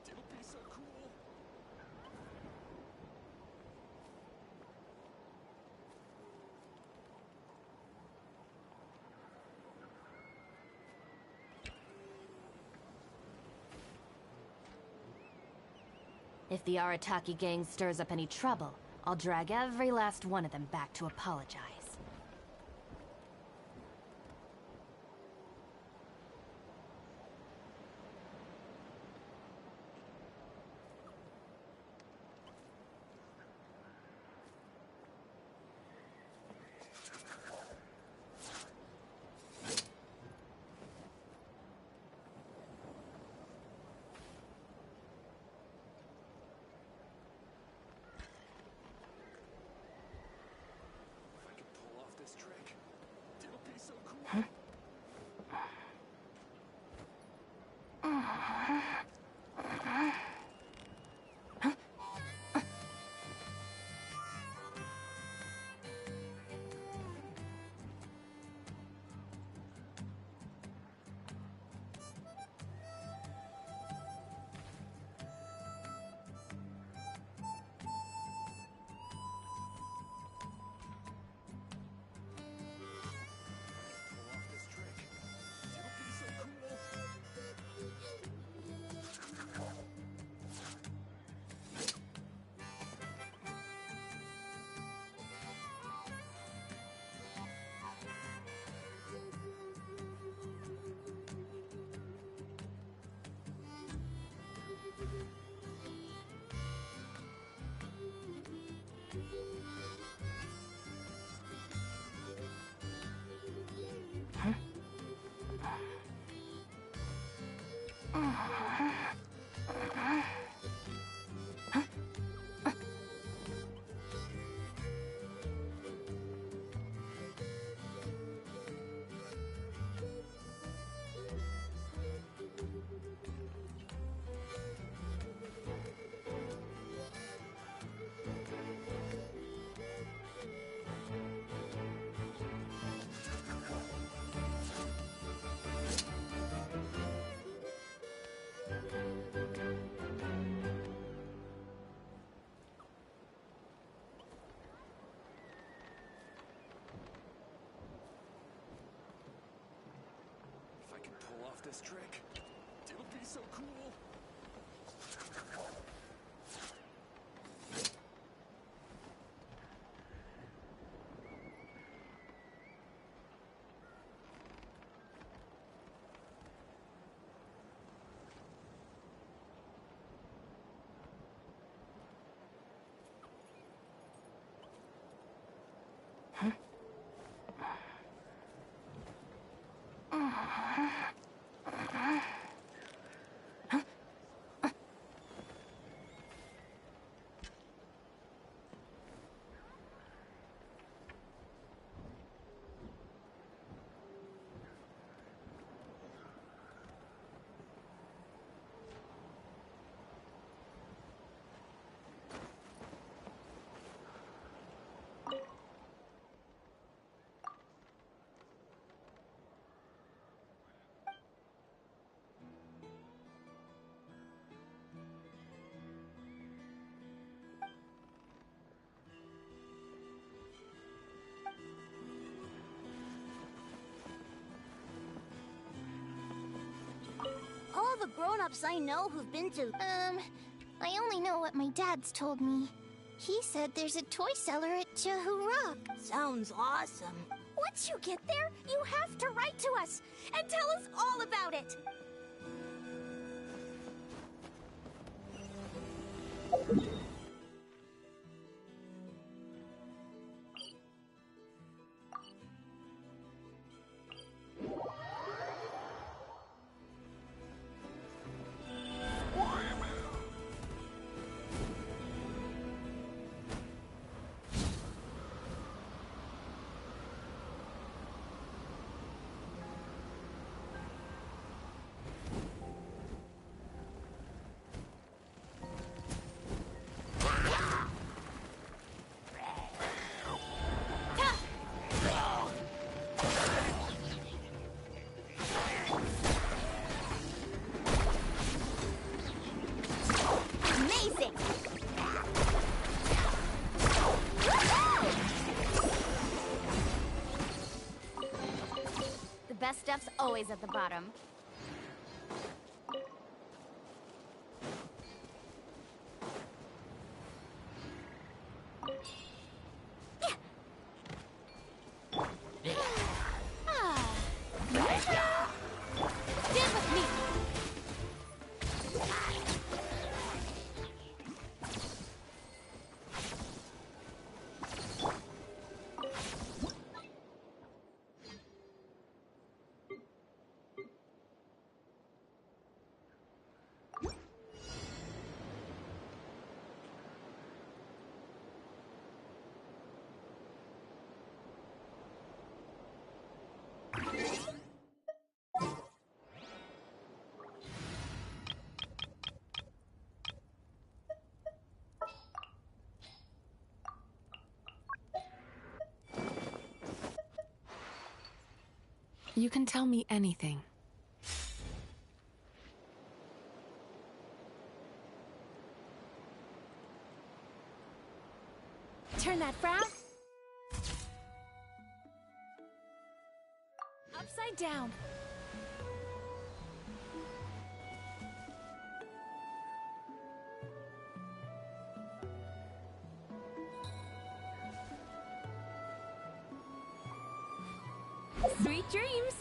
J: It'll be so cool.
B: If the Arataki gang stirs up any trouble, I'll drag every last one of them back to apologize.
J: This trick. It'll be so cool.
P: All the grown-ups I know who've been to... I only know what my dad's told me. He said there's a toy cellar at Jehu Rock.
O: Sounds awesome.
P: Once you get there, you have to write to us and tell us all about it. best stuff's always at the bottom.
O: Stand with me!
Q: You can tell me anything.
P: Turn that frown upside down. Sweet dreams.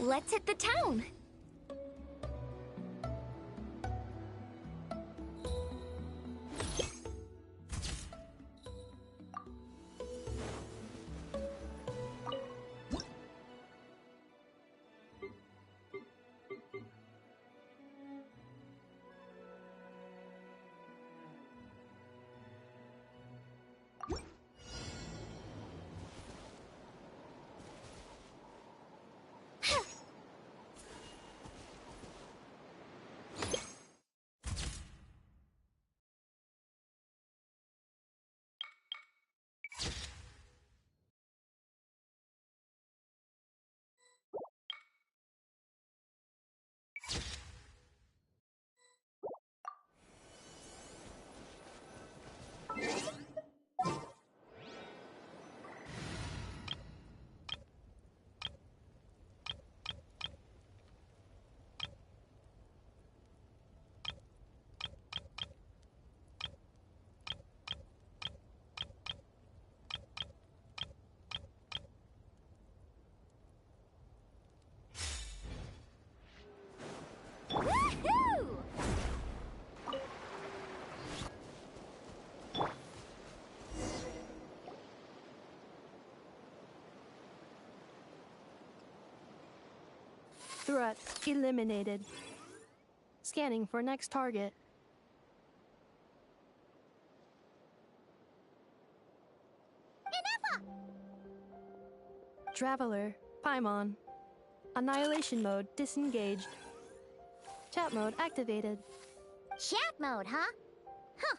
P: Let's hit the town. Woohoo!
D: Threat eliminated. Scanning for next target.
P: Ineffa!
D: Traveler, Paimon. Annihilation mode disengaged. Chat mode activated.
P: Chat mode, huh? Huh.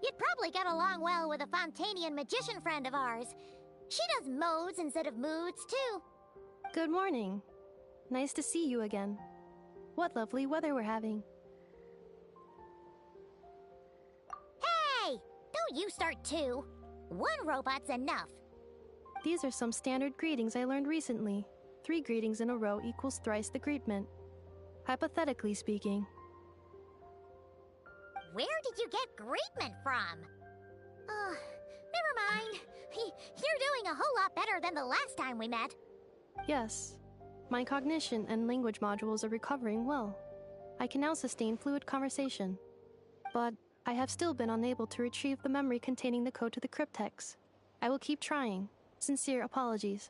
P: You'd probably get along well with a Fontanian magician friend of ours. She does modes instead of moods, too.
D: Good morning. Nice to see you again. What lovely weather we're having.
P: Hey! Don't you start too. One robot's enough.
D: These are some standard greetings I learned recently. 3 greetings in a row equals thrice the greetment. Hypothetically speaking.
P: Where did you get greetment from? Never mind. You're doing a whole lot better than the last time we met.
D: Yes. My cognition and language modules are recovering well. I can now sustain fluid conversation. But I have still been unable to retrieve the memory containing the code to the cryptex. I will keep trying. Sincere apologies.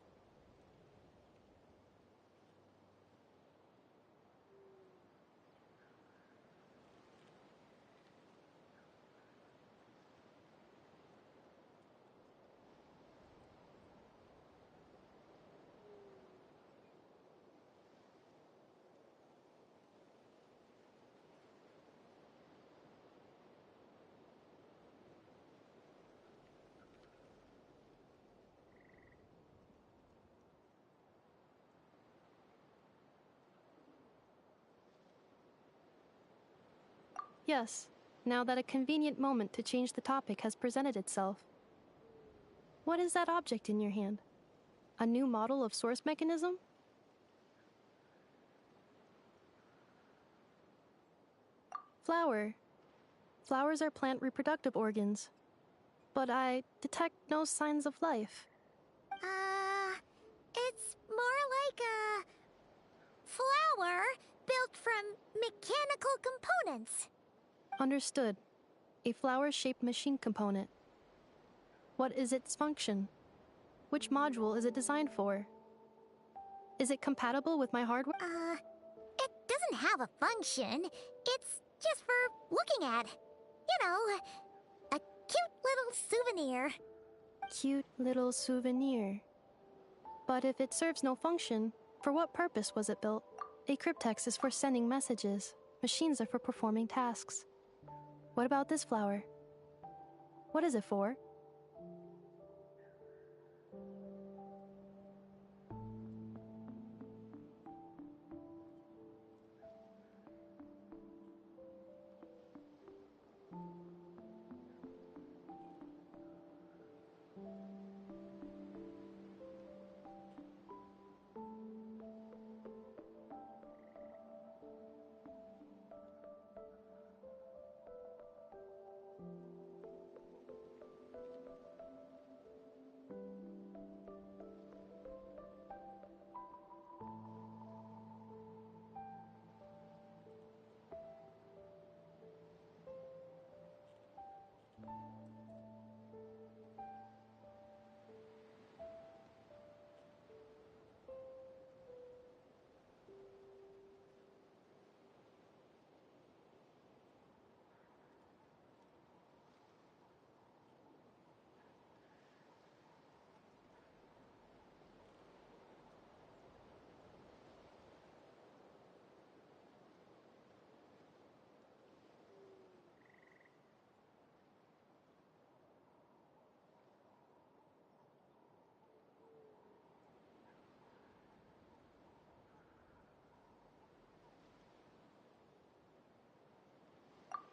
D: Yes, now that a convenient moment to change the topic has presented itself. What is that object in your hand? A new model of source mechanism? Flower. Flowers are plant reproductive organs. But I detect no signs of life.
P: It's more like a flower built from mechanical components.
D: Understood. A flower-shaped machine component. What is its function? Which module is it designed for? Is it compatible with my hardware?
P: It doesn't have a function. It's just for looking at. You know, a cute little souvenir.
D: Cute little souvenir. But if it serves no function, for what purpose was it built? A cryptex is for sending messages. Machines are for performing tasks. What about this flower? What is it for?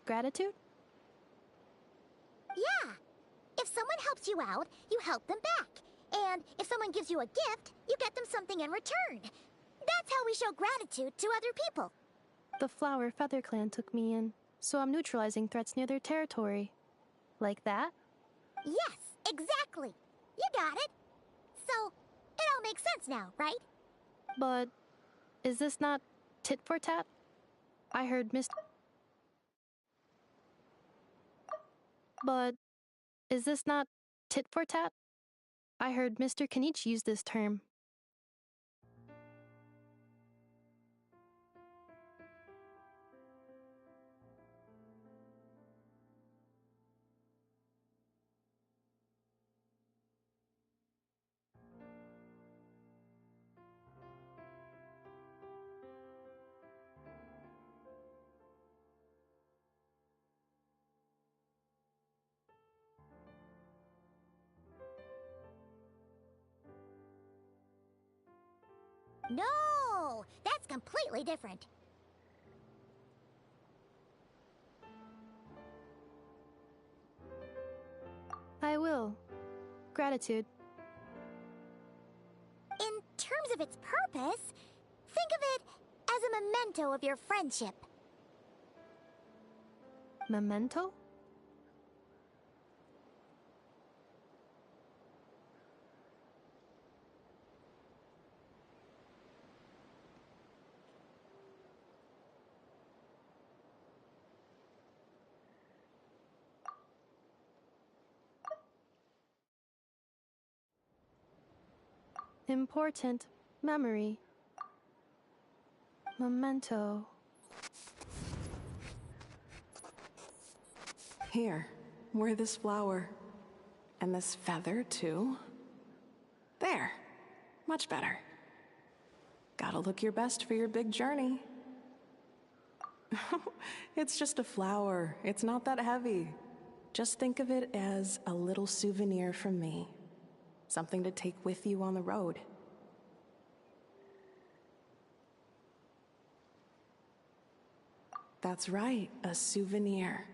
D: Gratitude?
P: Yeah. If someone helps you out, you help them back. And if someone gives you a gift, you get them something in return. That's how we show gratitude to other people.
D: The Flower Feather Clan took me in, so I'm neutralizing threats near their territory. Like that?
P: Yes, exactly. You got it. So, it all makes sense now, right?
D: But is this not tit for tat? I heard Mr. But is this not tit for tat? I heard Mr. Kenichi use this term.
P: No, that's completely different.
D: I will. Gratitude.
P: In terms of its purpose, think of it as a memento of your friendship.
D: Memento? Important memory. Memento.
R: Here, wear this flower. And this feather, too. There. Much better. Gotta look your best for your big journey. It's just a flower. It's not that heavy. Just think of it as a little souvenir from me. Something to take with you on the road. That's right, a souvenir.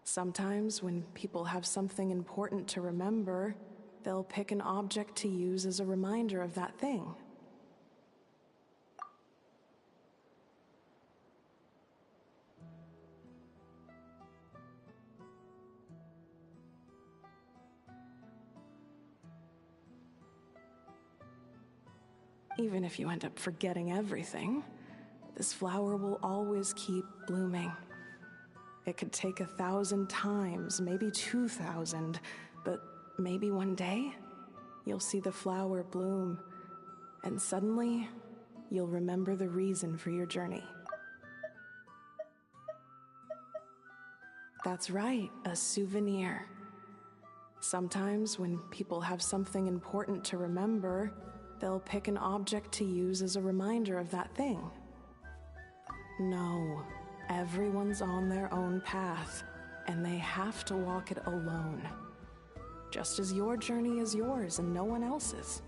R: Sometimes when people have something important to remember, they'll pick an object to use as a reminder of that thing. Even if you end up forgetting everything, this flower will always keep blooming. It could take 1,000 times, maybe 2,000, but maybe one day, you'll see the flower bloom, and suddenly, you'll remember the reason for your journey. That's right, a souvenir. Sometimes when people have something important to remember, they'll pick an object to use as a reminder of that thing. No, everyone's on their own path, and they have to walk it alone. Just as your journey is yours and no one else's.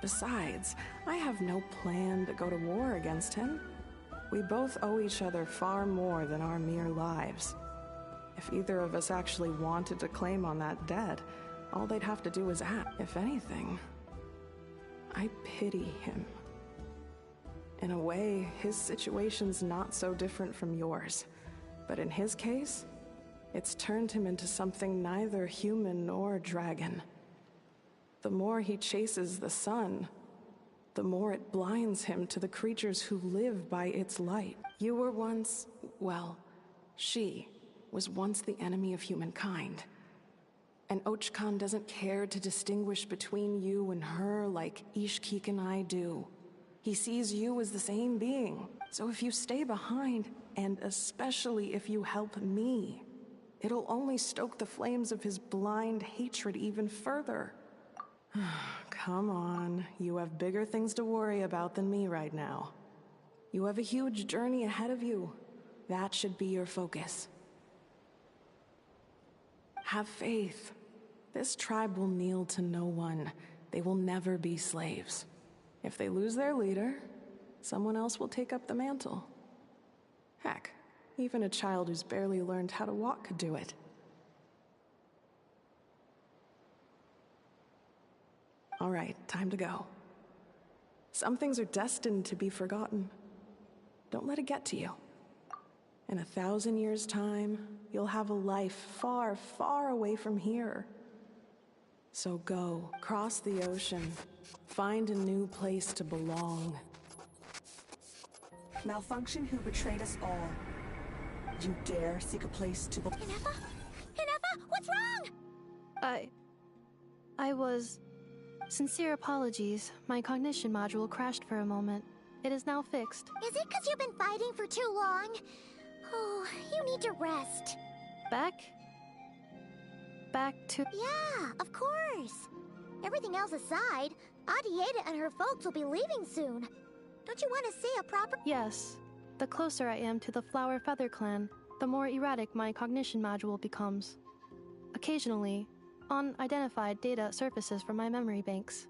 R: Besides, I have no plan to go to war against him. We both owe each other far more than our mere lives. If either of us actually wanted to claim on that debt, all they'd have to do is act. If anything, I pity him. In a way, his situation's not so different from yours. But in his case, it's turned him into something neither human nor dragon. The more he chases the sun, the more it blinds him to the creatures who live by its light. You were once, well, she was once the enemy of humankind. And Archon doesn't care to distinguish between you and her like Ishkik and I do. He sees you as the same being. So if you stay behind, and especially if you help me, it'll only stoke the flames of his blind hatred even further. Come on, you have bigger things to worry about than me right now. You have a huge journey ahead of you. That should be your focus. Have faith. This tribe will kneel to no one. They will never be slaves. If they lose their leader, someone else will take up the mantle. Heck, even a child who's barely learned how to walk could do it. All right, time to go. Some things are destined to be forgotten. Don't let it get to you. In 1,000 years' time, you'll have a life far, far away from here. So go, cross the ocean, find a new place to belong.
S: Malfunction who betrayed us all. You dare seek a place to belong?
P: Ineffa? Ineffa, what's wrong?
D: I was... Sincere apologies. My cognition module crashed for a moment. It is now fixed.
P: Is it because you've been fighting for too long? Oh, you need to rest.
D: Back to...
P: Yeah, of course. Everything else aside, Adieta and her folks will be leaving soon. Don't you want to say a proper...
D: Yes. The closer I am to the Flower Feather clan, the more erratic my cognition module becomes. Occasionally, unidentified data surfaces from my memory banks.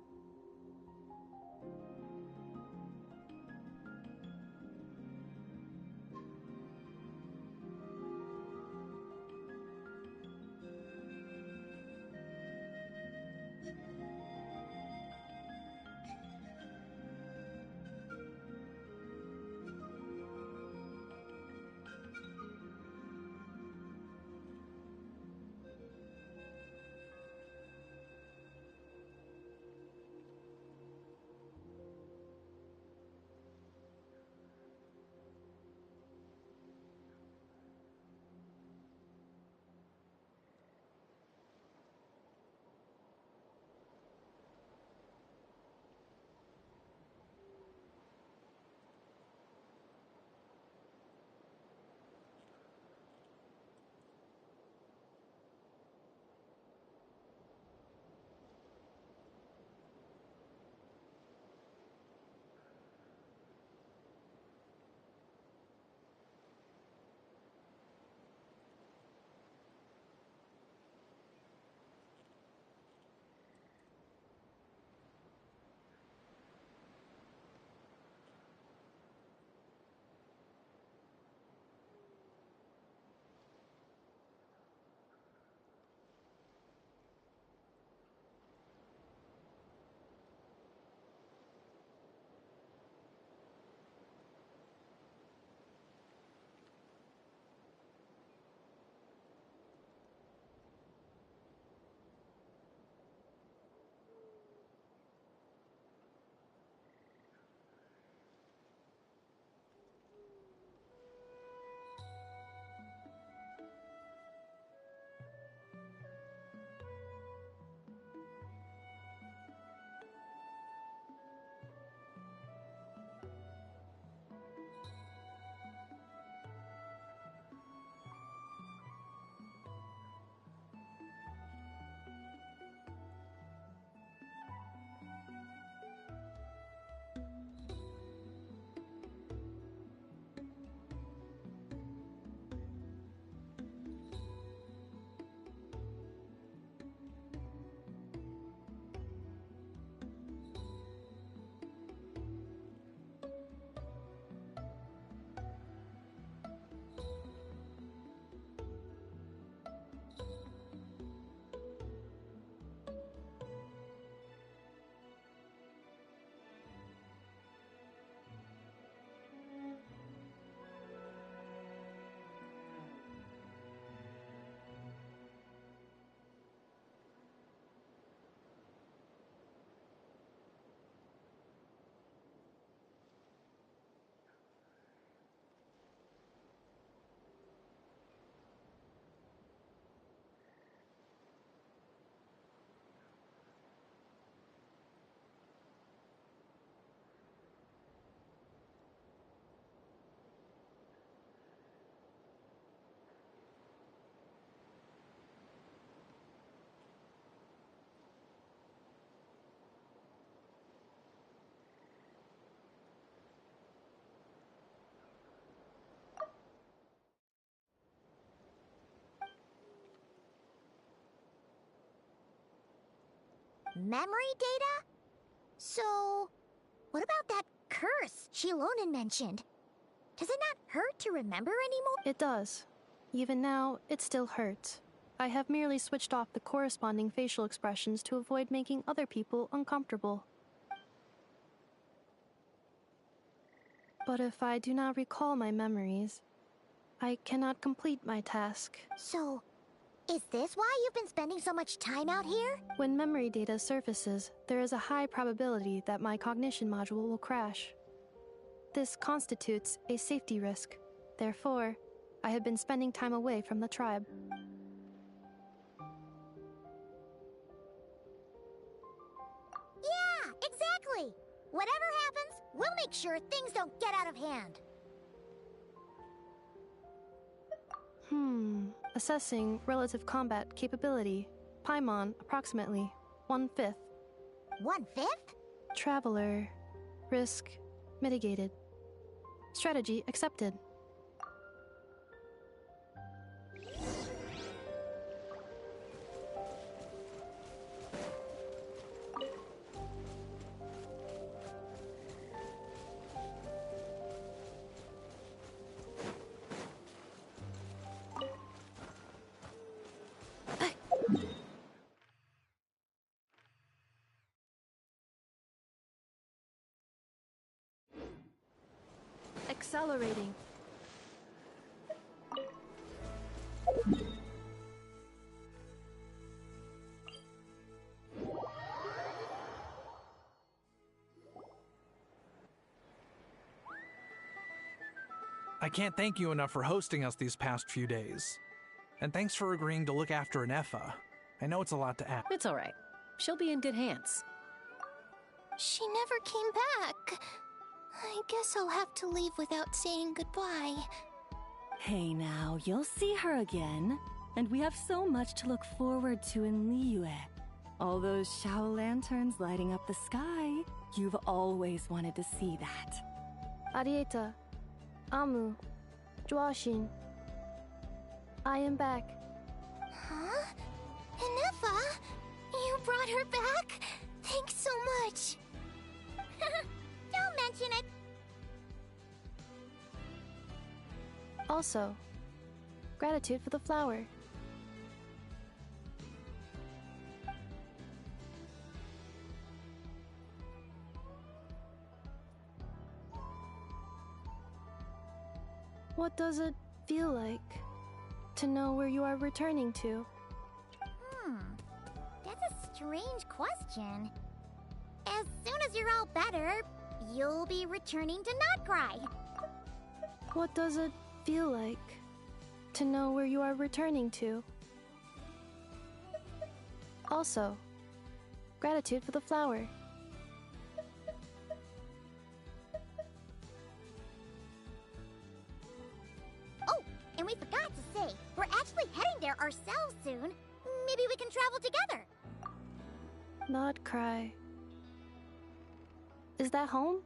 P: Memory data? So, what about that curse Shilonen mentioned? Does it not hurt to remember anymore?
D: It does. Even now, it still hurts. I have merely switched off the corresponding facial expressions to avoid making other people uncomfortable. But if I do not recall my memories, I cannot complete my task.
P: So, is this why you've been spending so much time out here?
D: When memory data surfaces, there is a high probability that my cognition module will crash. This constitutes a safety risk. Therefore, I have been spending time away from the tribe.
P: Yeah, exactly! Whatever happens, we'll make sure things don't get out of hand.
D: Assessing relative combat capability. Paimon, approximately 1/5.
P: 1/5?
D: Traveler. Risk mitigated. Strategy accepted. Accelerating.
G: I can't thank you enough for hosting us these past few days. And thanks for agreeing to look after Ineffa. I know it's a lot to ask.
H: It's all right. She'll be in good hands.
C: She never came back. I guess I'll have to leave without saying goodbye.
F: Hey now, you'll see her again. And we have so much to look forward to in Liyue. All those Shao lanterns lighting up the sky. You've always wanted to see that.
D: Arieta. Amu. Joashin. I am back.
C: Huh? Ineffa? You brought her back? Thanks so much.
P: Don't mention it.
D: Also, gratitude for the flower. What does it feel like to know where you are returning to?
P: That's a strange question. As soon as you're all better, you'll be returning to not cry.
D: What does it feel like to know where you are returning to? Also, gratitude for the flower.
P: Oh, and we forgot to say, we're actually heading there ourselves soon. Maybe we can travel together.
D: Not cry. Is that home?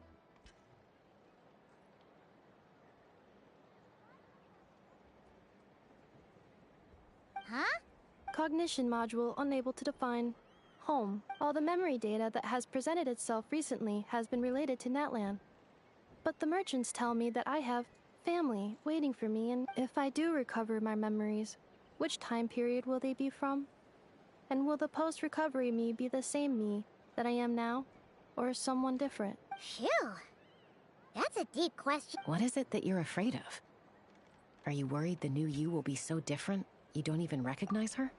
P: Huh?
D: Cognition module unable to define home. All the memory data that has presented itself recently has been related to Natlan. But the merchants tell me that I have family waiting for me, and if I do recover my memories, which time period will they be from? And will the post-recovery me be the same me that I am now, or someone different?
P: Phew. That's a deep question.
H: What is it that you're afraid of? Are you worried the new you will be so different you don't even recognize her?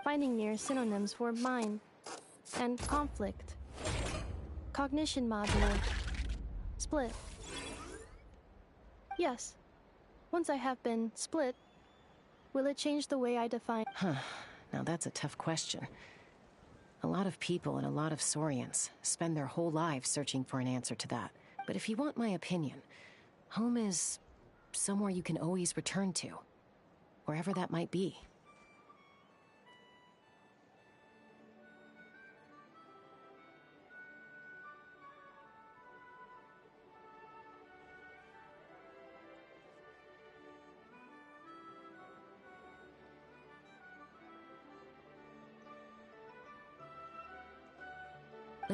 D: Finding near synonyms for mind and conflict. Cognition module. Split. Yes. Once I have been split, will it change the way I define?
H: Now that's a tough question. A lot of people and a lot of Saurians spend their whole lives searching for an answer to that. But if you want my opinion, home is somewhere you can always return to, wherever that might be.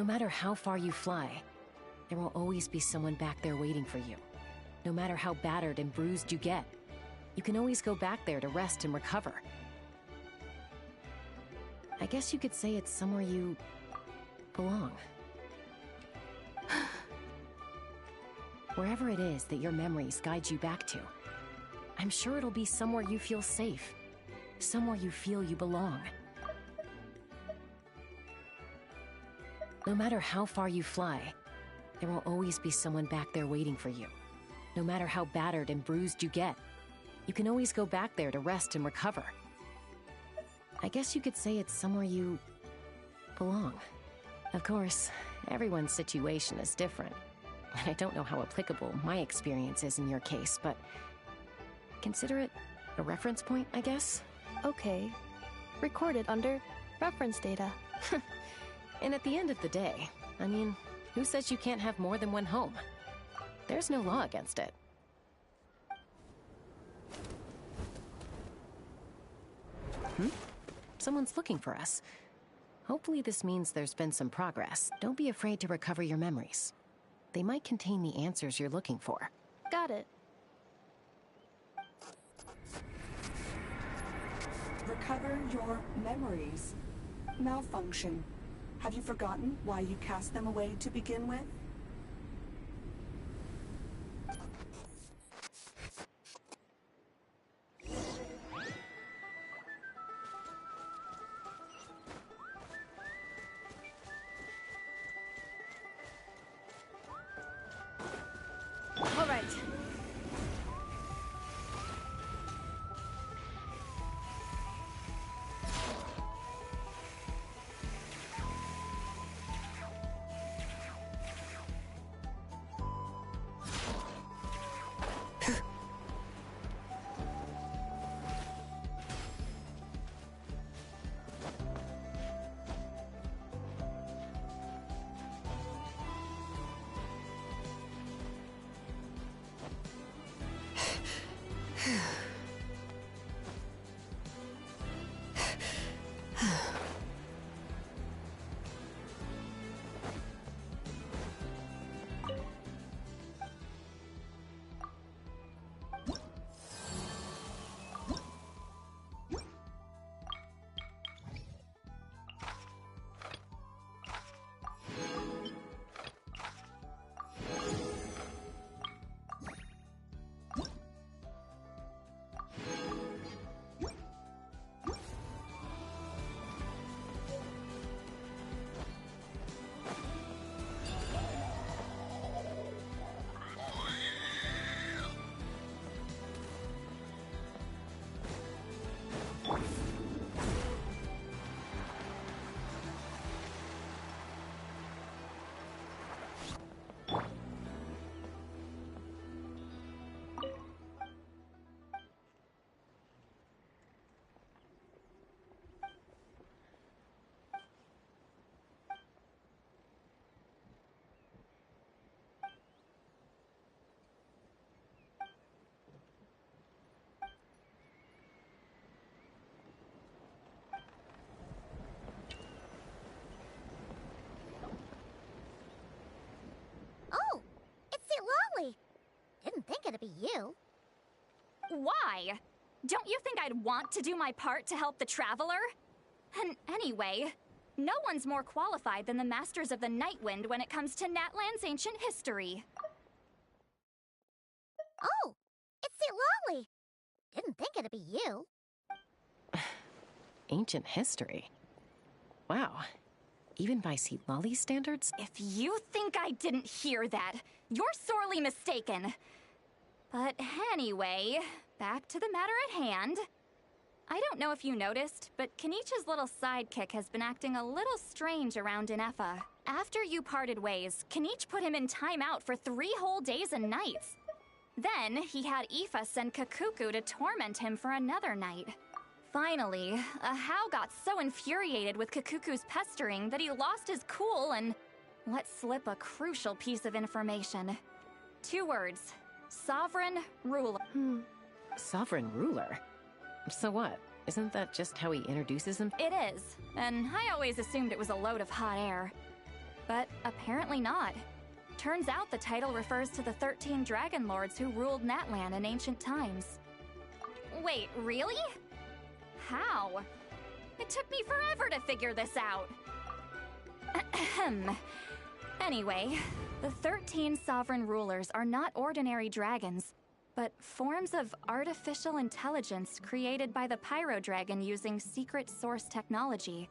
H: No matter how far you fly, there will always be someone back there waiting for you. No matter how battered and bruised you get, you can always go back there to rest and recover. I guess you could say it's somewhere you belong. Wherever it is that your memories guide you back to, I'm sure it'll be somewhere you feel safe, somewhere you feel you belong. No matter how far you fly, there will always be someone back there waiting for you. No matter how battered and bruised you get, you can always go back there to rest and recover. I guess you could say it's somewhere you belong. Of course, everyone's situation is different. And I don't know how applicable my experience is in your case, but consider it a reference point, I guess?
D: Okay. Recorded under reference data.
H: And at the end of the day, I mean, who says you can't have more than one home? There's no law against it. Someone's looking for us. Hopefully this means there's been some progress. Don't be afraid to recover your memories. They might contain the answers you're looking for.
D: Got it.
S: Recover your memories. Malfunction. Have you forgotten why you cast them away to begin with?
D: All right.
P: Didn't think it'd be you.
T: Why? Don't you think I'd want to do my part to help the Traveler? And anyway, no one's more qualified than the Masters of the Nightwind when it comes to Natlan's ancient history.
P: Oh, it's the Lolly. Didn't think it'd be you.
H: Ancient history? Wow. Even by Lolly standards?
T: If you think I didn't hear that, you're sorely mistaken. But anyway, back to the matter at hand. I don't know if you noticed, but Kenichi's little sidekick has been acting a little strange around Ineffa. After you parted ways, Kenichi put him in timeout for 3 whole days and nights. Then, he had Aoife send Kakuku to torment him for another night. Finally, Ahau got so infuriated with Kakuku's pestering that he lost his cool and let slip a crucial piece of information. 2 words. Sovereign Ruler.
H: Sovereign Ruler? So what? Isn't that just how he introduces him?
T: It is, and I always assumed it was a load of hot air. but apparently not. Turns out the title refers to the 13 Dragon Lords who ruled Natlan in ancient times. Wait, really? How? It took me forever to figure this out. Anyway, the 13 sovereign rulers are not ordinary dragons, but forms of artificial intelligence created by the Pyro Dragon using secret source technology.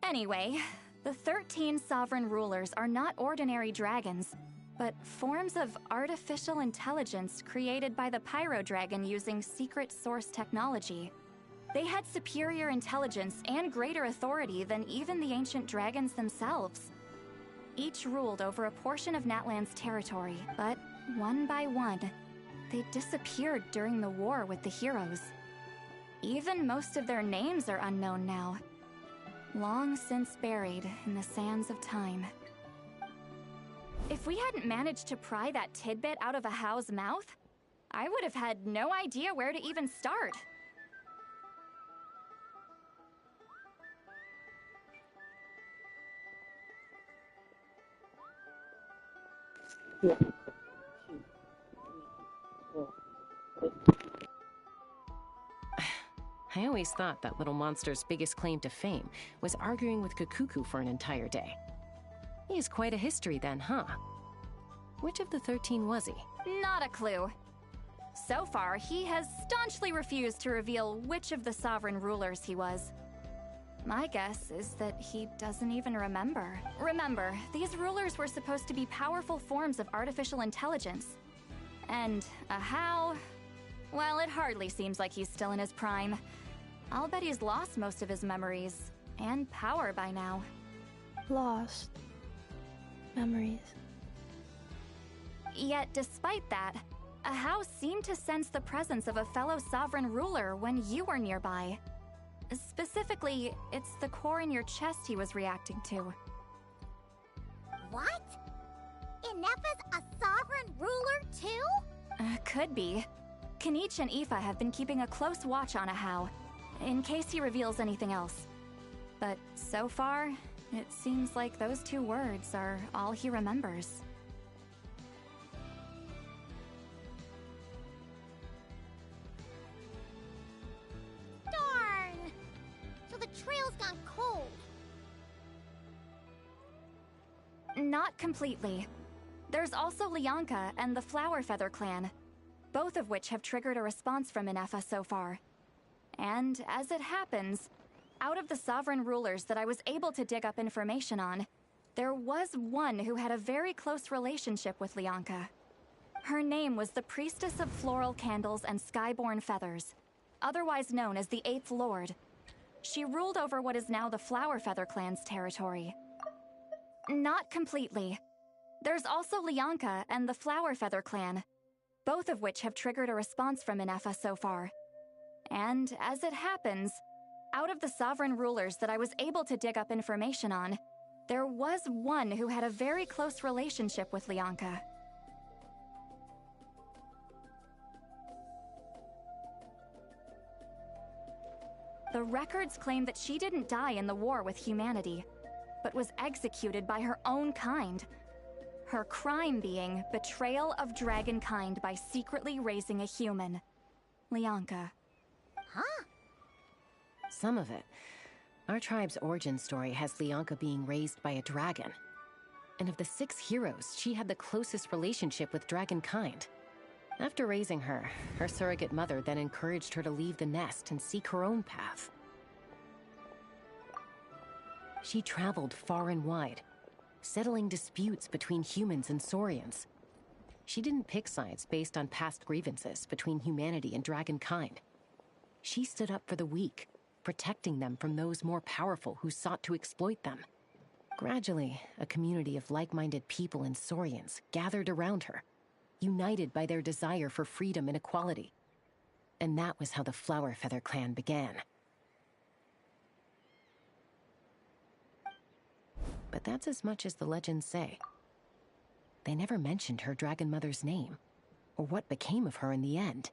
T: Anyway, the 13 sovereign rulers are not ordinary dragons, but forms of artificial intelligence created by the Pyro Dragon using secret source technology. They had superior intelligence and greater authority than even the ancient dragons themselves. Each ruled over a portion of Natlan's territory, but one by one, they disappeared during the war with the heroes. Even most of their names are unknown now, long since buried in the sands of time. If we hadn't managed to pry that tidbit out of a How's mouth, I would have had no idea where to even start.
H: I always thought that little monster's biggest claim to fame was arguing with Kakuku for an entire day. He has quite a history then, huh? Which of the 13 was he?
T: Not a clue. So far, he has staunchly refused to reveal which of the sovereign rulers he was. My guess is that he doesn't even remember. Remember, these rulers were supposed to be powerful forms of artificial intelligence. And a How? Well, it hardly seems like he's still in his prime. I'll bet he's lost most of his memories and power by now.
D: Lost memories.
T: Yet, despite that, a How seemed to sense the presence of a fellow sovereign ruler when you were nearby. Specifically, it's the core in your chest he was reacting to.
P: What? Ineffa's a sovereign ruler too?
T: Could be. Kanich and Aoife have been keeping a close watch on a How, in case he reveals anything else. But so far, it seems like those two words are all he remembers.
P: Darn! So the trail's gone cold.
T: Not completely. There's also Lianka and the Flower Feather clan, both of which have triggered a response from Ineffa so far. And as it happens, out of the sovereign rulers that I was able to dig up information on, there was one who had a very close relationship with Lianka. Her name was the Priestess of Floral Candles and Skyborn Feathers, otherwise known as the Eighth Lord. She ruled over what is now the Flower Feather clan's territory. Not completely. There's also Lianka and the Flower Feather clan, both of which have triggered a response from Ineffa so far. And as it happens, out of the sovereign rulers that I was able to dig up information on, there was one who had a very close relationship with Lianka. The records claim that she didn't die in the war with humanity, but was executed by her own kind. Her crime being betrayal of dragonkind by secretly raising a human. Lianka.
P: Huh?
H: Some of it. Our tribe's origin story has Lianka being raised by a dragon. And of the 6 heroes, she had the closest relationship with dragonkind. After raising her, her surrogate mother then encouraged her to leave the nest and seek her own path. She traveled far and wide, settling disputes between humans and saurians. She didn't pick sides based on past grievances between humanity and dragonkind. She stood up for the weak, protecting them from those more powerful who sought to exploit them. Gradually, a community of like-minded people and Saurians gathered around her, united by their desire for freedom and equality. And that was how the Flower Feather clan began. But that's as much as the legends say. They never mentioned her dragon mother's name, or what became of her in the end.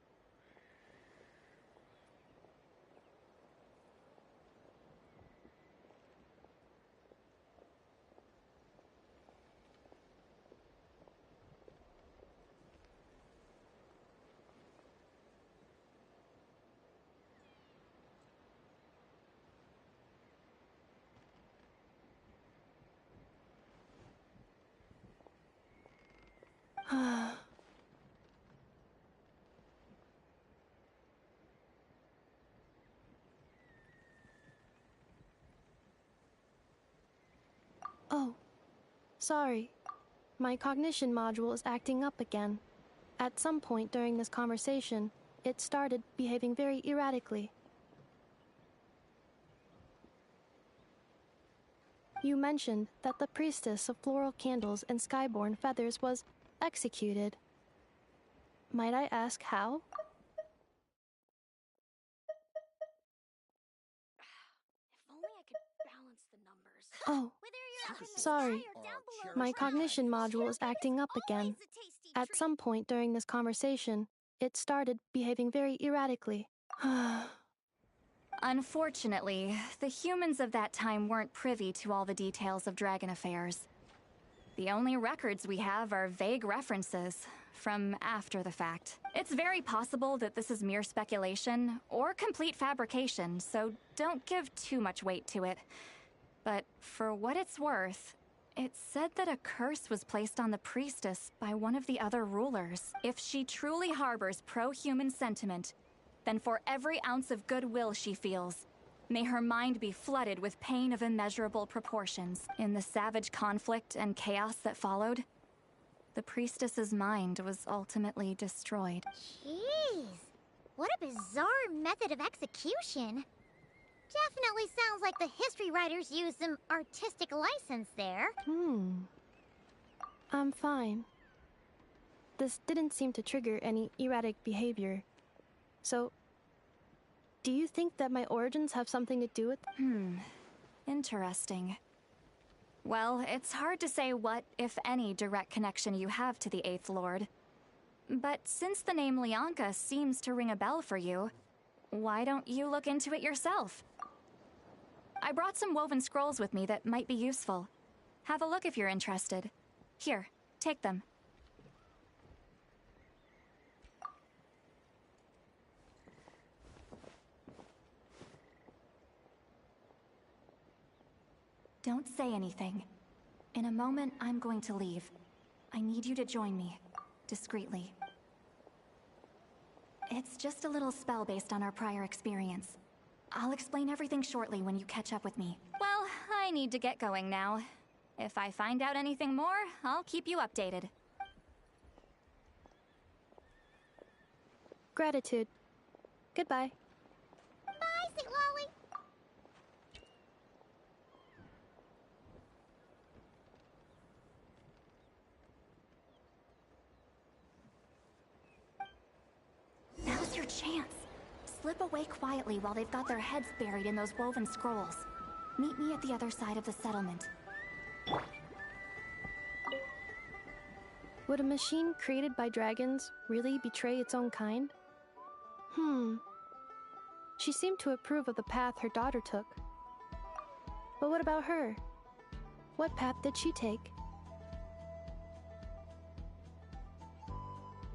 D: Oh, sorry. My cognition module is acting up again. At some point during this conversation, it started behaving very erratically. You mentioned that the priestess of floral candles and skyborn feathers was executed. Might I ask how? Oh, sorry. My cognition module is acting up again. At some point during this conversation, it started behaving very erratically.
T: Unfortunately, the humans of that time weren't privy to all the details of dragon affairs. The only records we have are vague references from after the fact. It's very possible that this is mere speculation or complete fabrication, so don't give too much weight to it. But for what it's worth, it said that a curse was placed on the priestess by one of the other rulers. If she truly harbors pro-human sentiment, then for every ounce of goodwill she feels, may her mind be flooded with pain of immeasurable proportions. In the savage conflict and chaos that followed, the priestess's mind was ultimately destroyed.
P: Jeez, what a bizarre method of execution. Definitely sounds like the history writers used some artistic license there.
D: I'm fine. This didn't seem to trigger any erratic behavior. So, do you think that my origins have something to do with...
T: Interesting. Well, it's hard to say what, if any, direct connection you have to the Eighth Lord. But since the name Leonka seems to ring a bell for you, why don't you look into it yourself? I brought some woven scrolls with me that might be useful. Have a look if you're interested. Here, take them. Don't say anything. In a moment, I'm going to leave. I need you to join me, discreetly. It's just a little spell based on our prior experience. I'll explain everything shortly when you catch up with me. Well, I need to get going now. If I find out anything more, I'll keep you updated.
D: Gratitude. Goodbye.
P: Bye, Sweet Lolly.
T: Now's your chance. Slip away quietly while they've got their heads buried in those woven scrolls. Meet me at the other side of the settlement.
D: Would a machine created by dragons really betray its own kind? She seemed to approve of the path her daughter took. But what about her? What path did she take?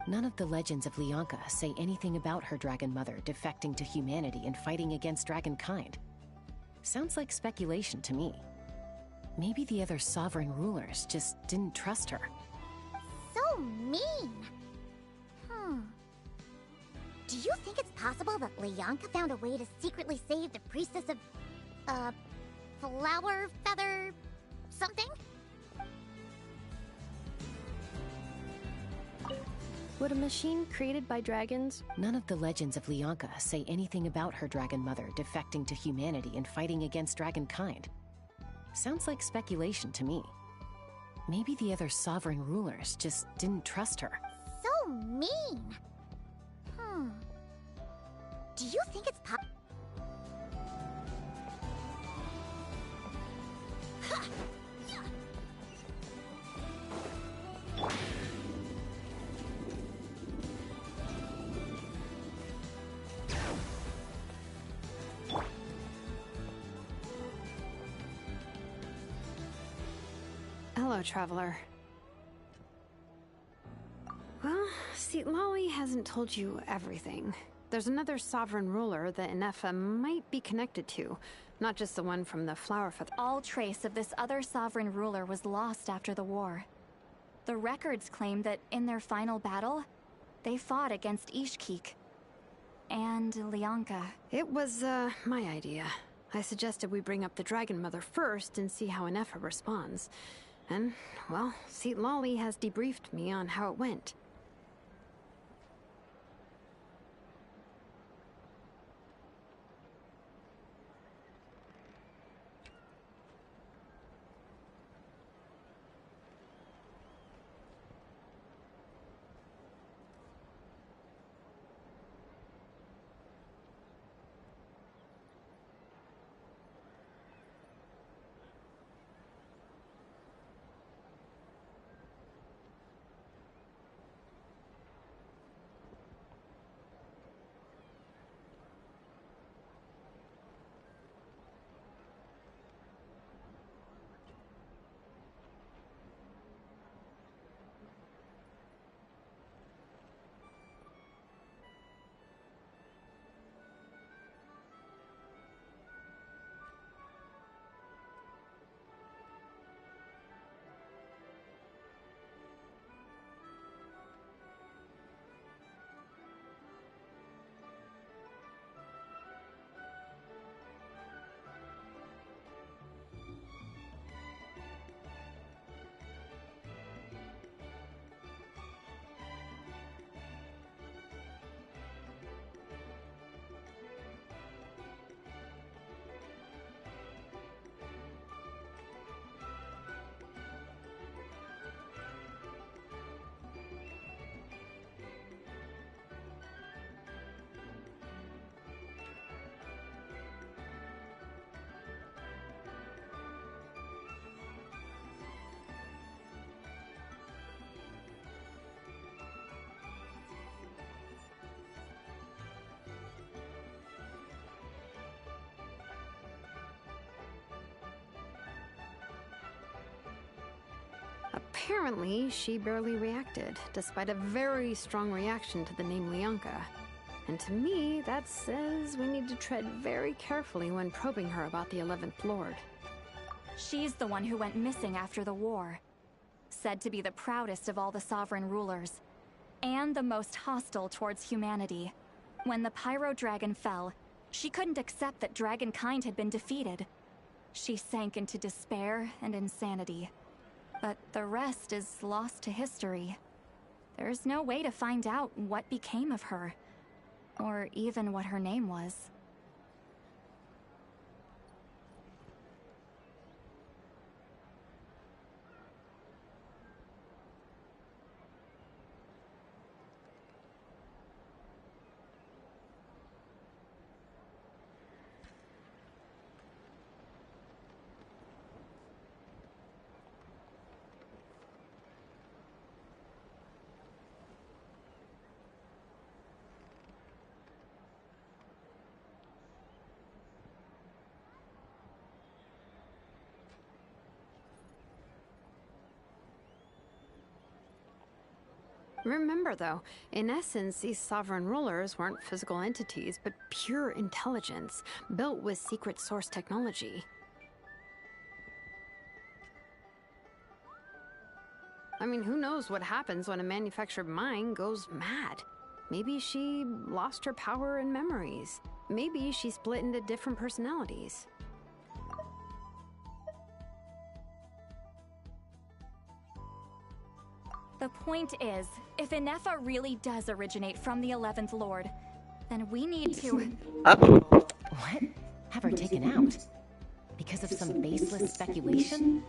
H: None of the legends of Leonka say anything about her dragon mother defecting to humanity and fighting against dragonkind. Sounds like speculation to me. Maybe the other sovereign rulers just didn't trust her.
P: So mean. Do you think it's possible that Leonka found a way to secretly save the priestess of, flower feather something?
D: Would a machine created by dragons...
H: None of the legends of Leonka say anything about her dragon mother defecting to humanity and fighting against dragonkind. Sounds like speculation to me. Maybe the other sovereign rulers just didn't trust her.
P: So mean. Do you think it's
E: Hello, Traveler. Well, see, Lolly hasn't told you everything. There's another sovereign ruler that Ineffa might be connected to, not just the one from the Flower Feather.
T: All trace of this other sovereign ruler was lost after the war. The records claim that in their final battle, they fought against Ishkik and Leonka.
E: It was, my idea. I suggested we bring up the Dragon Mother first and see how Ineffa responds. And, well, see, Lolly has debriefed me on how it went. Apparently, she barely reacted, despite a very strong reaction to the name Leonka. And to me, that says we need to tread very carefully when probing her about the 11th Lord.
T: She's the one who went missing after the war. Said to be the proudest of all the sovereign rulers, and the most hostile towards humanity. When the Pyro Dragon fell, she couldn't accept that dragonkind had been defeated. She sank into despair and insanity. But the rest is lost to history. There's no way to find out what became of her, or even what her name was.
E: Remember, though, in essence, these sovereign rulers weren't physical entities, but pure intelligence, built with secret source technology. I mean, who knows what happens when a manufactured mind goes mad? Maybe she lost her power and memories. Maybe she split into different personalities.
T: The point is, if Ineffa really does originate from the 11th Lord, then we need to...
H: What? Have her taken out? Because of some baseless speculation?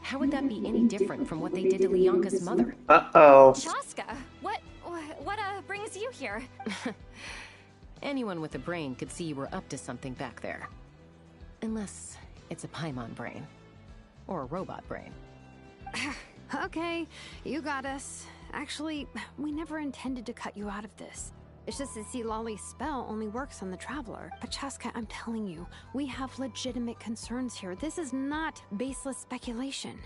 H: How would that be any different from what they did to Leonka's mother?
K: Uh-oh.
T: Chaska, what brings you here?
H: Anyone with a brain could see you were up to something back there. Unless it's a Paimon brain. Or a robot brain.
E: Okay, you got us. Actually, we never intended to cut you out of this. It's just that Lolly's spell only works on the Traveler. But Chaska, I'm telling you, we have legitimate concerns here. This is not baseless speculation.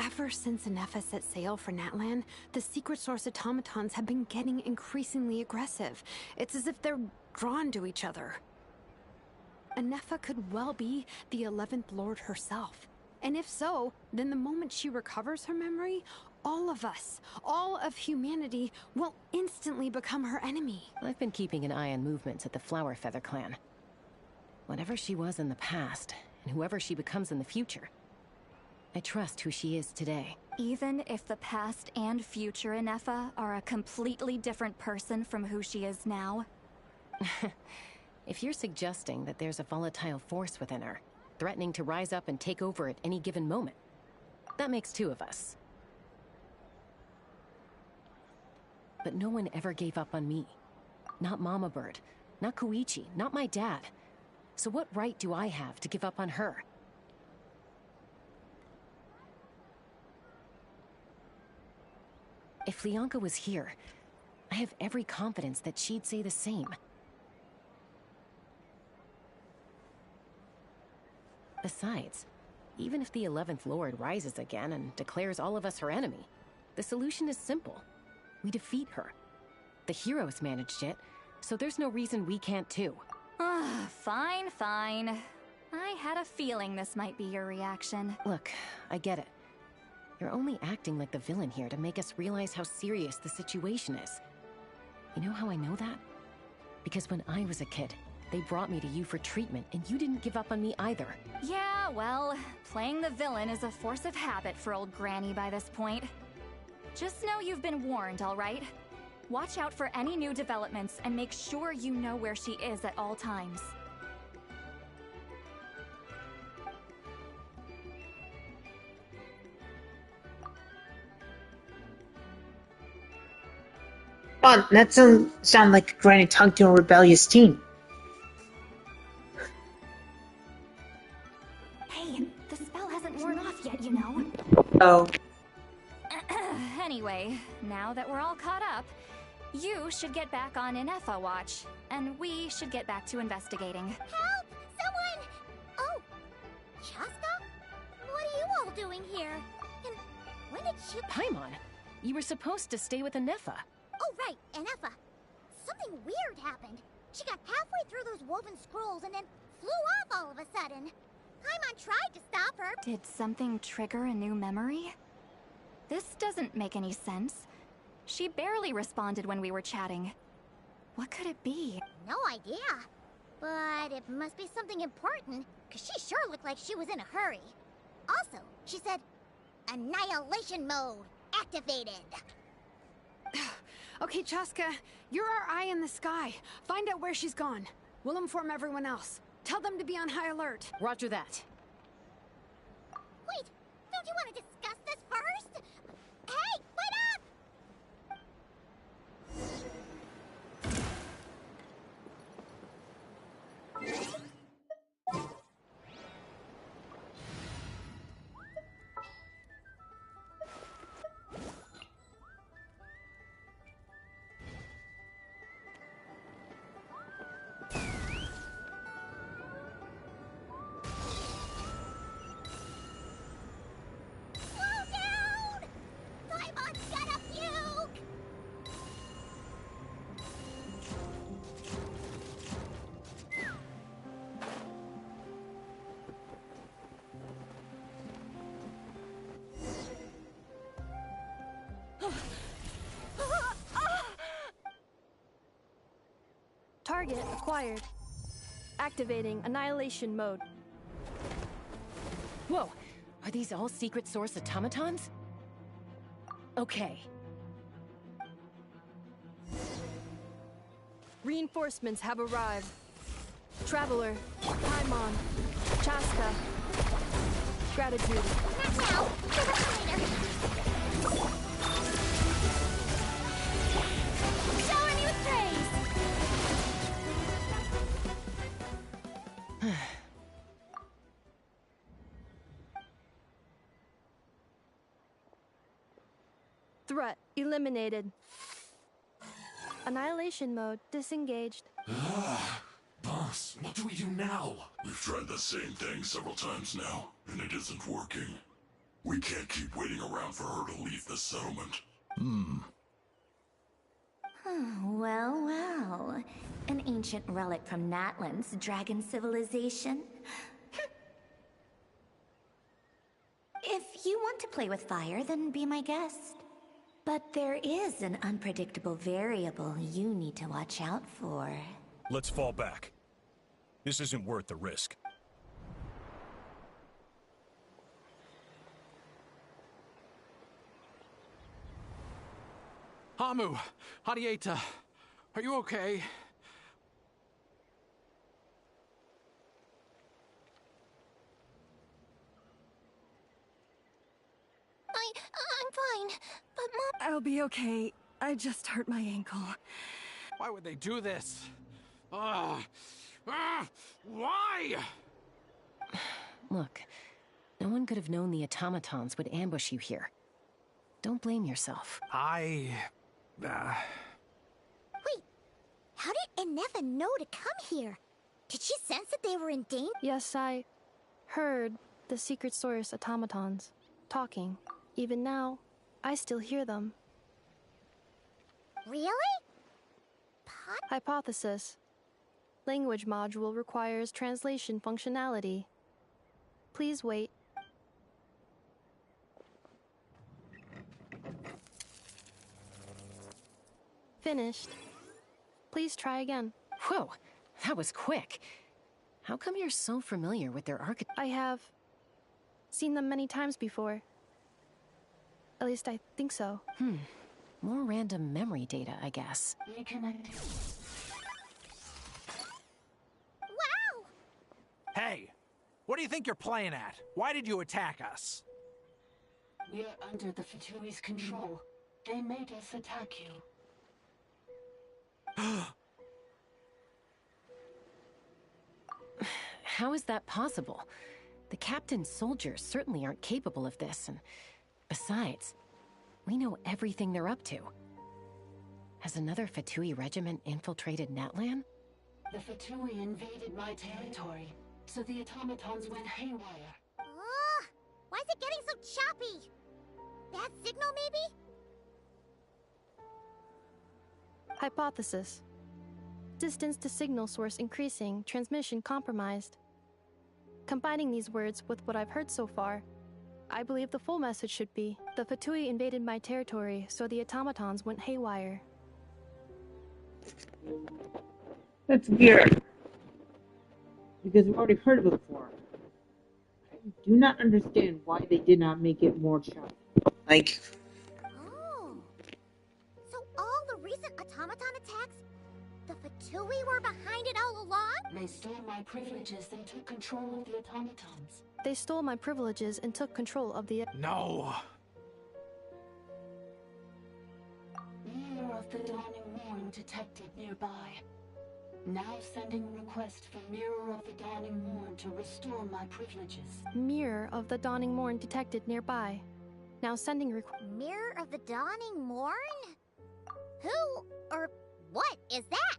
E: Ever since Ineffa set sail for Natlan, the secret source automatons have been getting increasingly aggressive. It's as if they're drawn to each other. Ineffa could well be the 11th Lord herself. And if so, then the moment she recovers her memory, all of us, all of humanity, will instantly become her enemy.
H: I've been keeping an eye on movements at the Flower Feather clan. Whatever she was in the past, and whoever she becomes in the future, I trust who she is today.
T: Even if the past and future Ineffa are a completely different person from who she is now?
H: If you're suggesting that there's a volatile force within her, threatening to rise up and take over at any given moment, that makes two of us. But no one ever gave up on me. Not Mama Bird, not Koichi, not my dad. So what right do I have to give up on her? If Leonka was here, I have every confidence that she'd say the same. Besides, even if the 11th Lord rises again and declares all of us her enemy, the solution is simple. We defeat her. The heroes managed it, so there's no reason we can't too.
T: Fine, fine. I had a feeling this might be your reaction.
H: Look, I get it. You're only acting like the villain here to make us realize how serious the situation is. You know how I know that? Because when I was a kid, they brought me to you for treatment, and you didn't give up on me either.
T: Yeah, well, playing the villain is a force of habit for old Granny by this point. Just know you've been warned, all right? Watch out for any new developments and make sure you know where she is at all times.
K: Oh, that sound like a Granny talking to a rebellious teen.
T: Hey, the spell hasn't worn off yet, you know.
K: Oh.
T: Anyway, now that we're all caught up, you should get back on Ineffa watch, and we should get back to investigating.
P: Help! Someone! Oh, Chaska? What are you all doing here? And when did she...
H: Paimon, you were supposed to stay with Ineffa.
P: Oh, right, Ineffa. Something weird happened. She got halfway through those woven scrolls and then flew off all of a sudden. Paimon tried to stop her.
T: Did something trigger a new memory? This doesn't make any sense. She barely responded when we were chatting. What could it be?
P: No idea. But it must be something important, because she sure looked like she was in a hurry. Also, she said, Annihilation mode activated.
E: Okay, Chaska, you're our eye in the sky. Find out where she's gone. We'll inform everyone else. Tell them to be on high alert.
H: Roger that.
P: Wait, don't you want to discuss this first? Hey, wait up!
D: Target acquired. Activating Annihilation Mode.
H: Whoa! Are these all secret source automatons? Okay.
D: Reinforcements have arrived. Traveler, Paimon, Chaska. Gratitude.
P: Not now. Give us later. Shower me with praise.
D: Threat eliminated. Annihilation mode disengaged.
U: Boss, what do we do now? We've tried the same thing several times now, and it isn't working. We can't keep waiting around for her to leave the settlement.
V: Well, well. An ancient relic from Natlan's dragon civilization. If you want to play with fire, then be my guest. But there is an unpredictable variable you need to watch out for.
W: Let's fall back. This isn't worth the risk.
G: Hamu, Hadieta, are you okay?
C: I'm fine, but Mom...
F: I'll be okay. I just hurt my ankle.
G: Why would they do this? Why?
H: Look, no one could have known the automatons would ambush you here. Don't blame yourself.
G: Wait,
P: how did Ineffa know to come here? Did she sense that they were in danger?
D: Yes, I heard the secret source automatons talking. Even now, I still hear them.
P: Really?
D: Hypothesis. Language module requires translation functionality. Please wait. Finished. Please try again.
H: Whoa, that was quick. How come you're so familiar with their architecture?
D: I have seen them many times before. At least I think so.
H: More random memory data, I guess.
V: Reconnecting.
P: Wow!
G: Hey, what do you think you're playing at? Why did you attack us?
V: We're under the Fatui's control. They made us attack you.
H: How is that possible? The captain's soldiers certainly aren't capable of this, and besides, we know everything they're up to. Has another Fatui regiment infiltrated Natlan?
V: The Fatui invaded my territory, so the automatons went haywire.
P: Why is it getting so choppy? Bad signal, maybe?
D: Hypothesis. Distance to signal source increasing, transmission compromised. Combining these words with what I've heard so far, I believe the full message should be, the Fatui invaded my territory, so the automatons went haywire.
K: That's weird. Because we've already heard of it before. I do not understand why they did not make it more choppy. Like...
P: Oh. So all the recent automaton attacks, the Fatui were behind it all along?
V: They stole my privileges and took control of the automatons.
D: They stole my privileges and took control of the...
G: No!
V: Mirror of the Dawning Morn detected nearby. Now sending request for Mirror of the Dawning Morn to restore my privileges.
D: Mirror of the Dawning Morn detected nearby. Now sending
P: Mirror of the Dawning Morn? Who or what is that?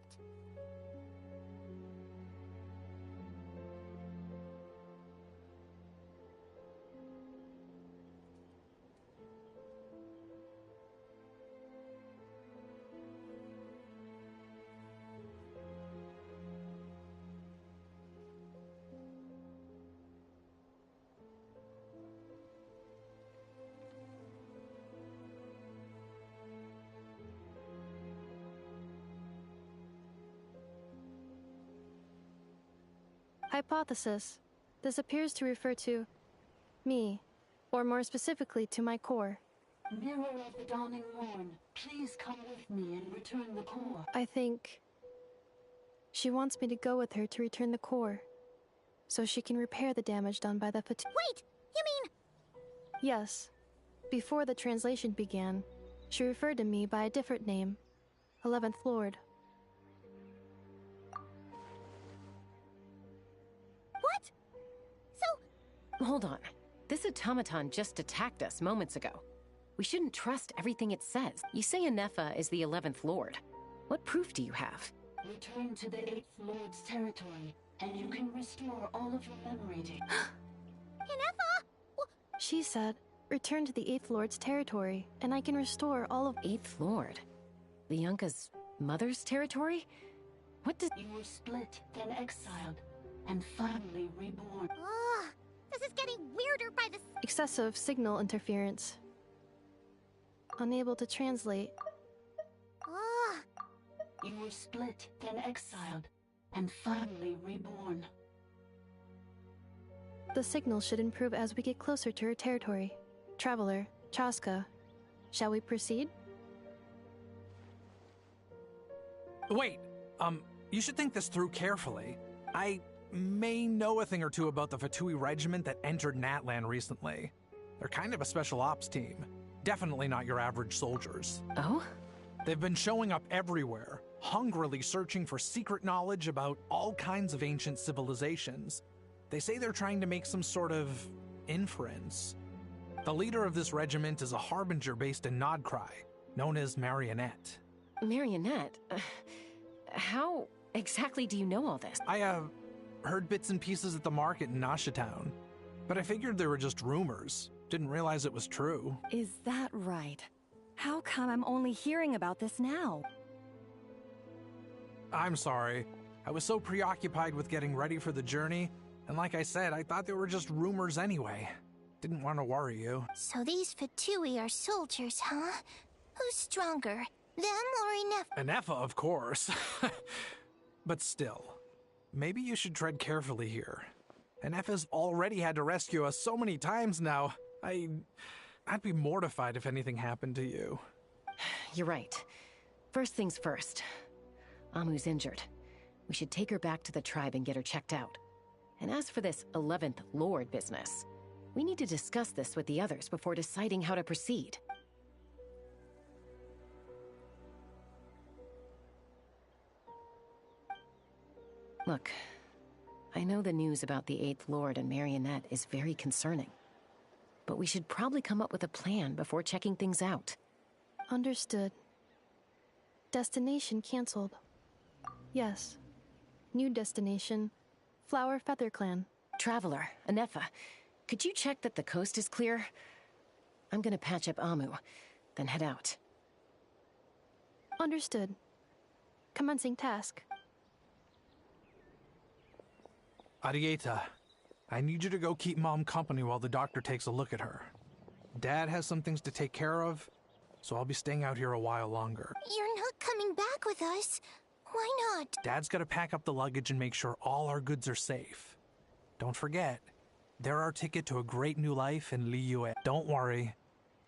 D: Hypothesis. This appears to refer to me, or more specifically to my core.
V: Mirror of the Dawning Morn, please come with me and return the core.
D: I think she wants me to go with her to return the core, so she can repair the damage done by the
P: Wait! You mean...
D: Yes. Before the translation began, she referred to me by a different name, 11th Lord.
P: What? So...
H: Hold on. This automaton just attacked us moments ago. We shouldn't trust everything it says. You say Ineffa is the 11th Lord. What proof do you have?
V: Return to the 8th Lord's territory, and you can restore all of your memory data.
P: Ineffa!
D: She said, return to the 8th Lord's territory, and I can restore all of...
H: 8th Lord? The Yunka's mother's territory? What did...
V: You were split, then exiled, and finally reborn.
P: Ugh, this is getting weirder by the...
D: Excessive signal interference. Unable to translate.
P: Ugh.
V: You were split, then exiled, and finally reborn.
D: The signal should improve as we get closer to her territory. Traveler, Chaska, shall we proceed?
G: Wait, you should think this through carefully. I may know a thing or two about the Fatui regiment that entered Natlan recently. They're kind of a special ops team. Definitely not your average soldiers.
H: Oh?
G: They've been showing up everywhere, hungrily searching for secret knowledge about all kinds of ancient civilizations. They say they're trying to make some sort of inference. The leader of this regiment is a harbinger based in Nodcry, known as Marionette.
H: Marionette? How exactly do you know all this?
G: I, heard bits and pieces at the market in Nashatown, but I figured they were just rumors. Didn't realize it was true.
F: Is that right? How come I'm only hearing about this now?
G: I'm sorry. I was so preoccupied with getting ready for the journey, and like I said, I thought they were just rumors anyway. Didn't want to worry you.
C: So these Fatui are soldiers, huh? Who's stronger, them or Ineffa?
G: Ineffa, of course. But still, maybe you should tread carefully here. Ineffa's already had to rescue us so many times now. I'd be mortified if anything happened to you.
H: You're right. First things first. Amu's injured. We should take her back to the tribe and get her checked out. And as for this 11th Lord business, we need to discuss this with the others before deciding how to proceed. Look, I know the news about the 8th Lord and Marionette is very concerning. But we should probably come up with a plan before checking things out.
D: Understood. Destination cancelled. Yes. New destination, Flower Feather Clan.
H: Traveler, Ineffa, could you check that the coast is clear? I'm gonna patch up Amu, then head out.
D: Understood. Commencing task.
G: Arieta, I need you to go keep Mom company while the doctor takes a look at her. Dad has some things to take care of, so I'll be staying out here a while longer.
C: You're not coming back with us. Why not?
G: Dad's gotta pack up the luggage and make sure all our goods are safe. Don't forget, they're our ticket to a great new life in Liyue. Don't worry,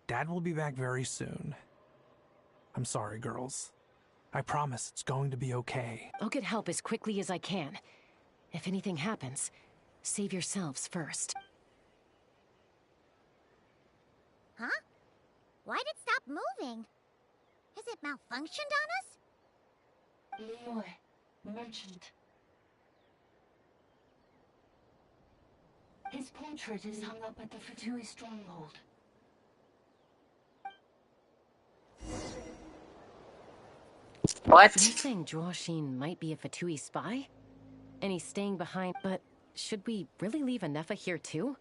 G: Dad will be back very soon. I'm sorry, girls. I promise it's going to be okay.
H: I'll get help as quickly as I can. If anything happens, save yourselves first.
P: Huh? Why'd it stop moving? Has it malfunctioned on us?
V: Liyue, merchant. His portrait is hung up at the Fatui stronghold.
H: What? So you're saying Joashin might be a Fatui spy? And he's staying behind, but should we really leave Ineffa here too?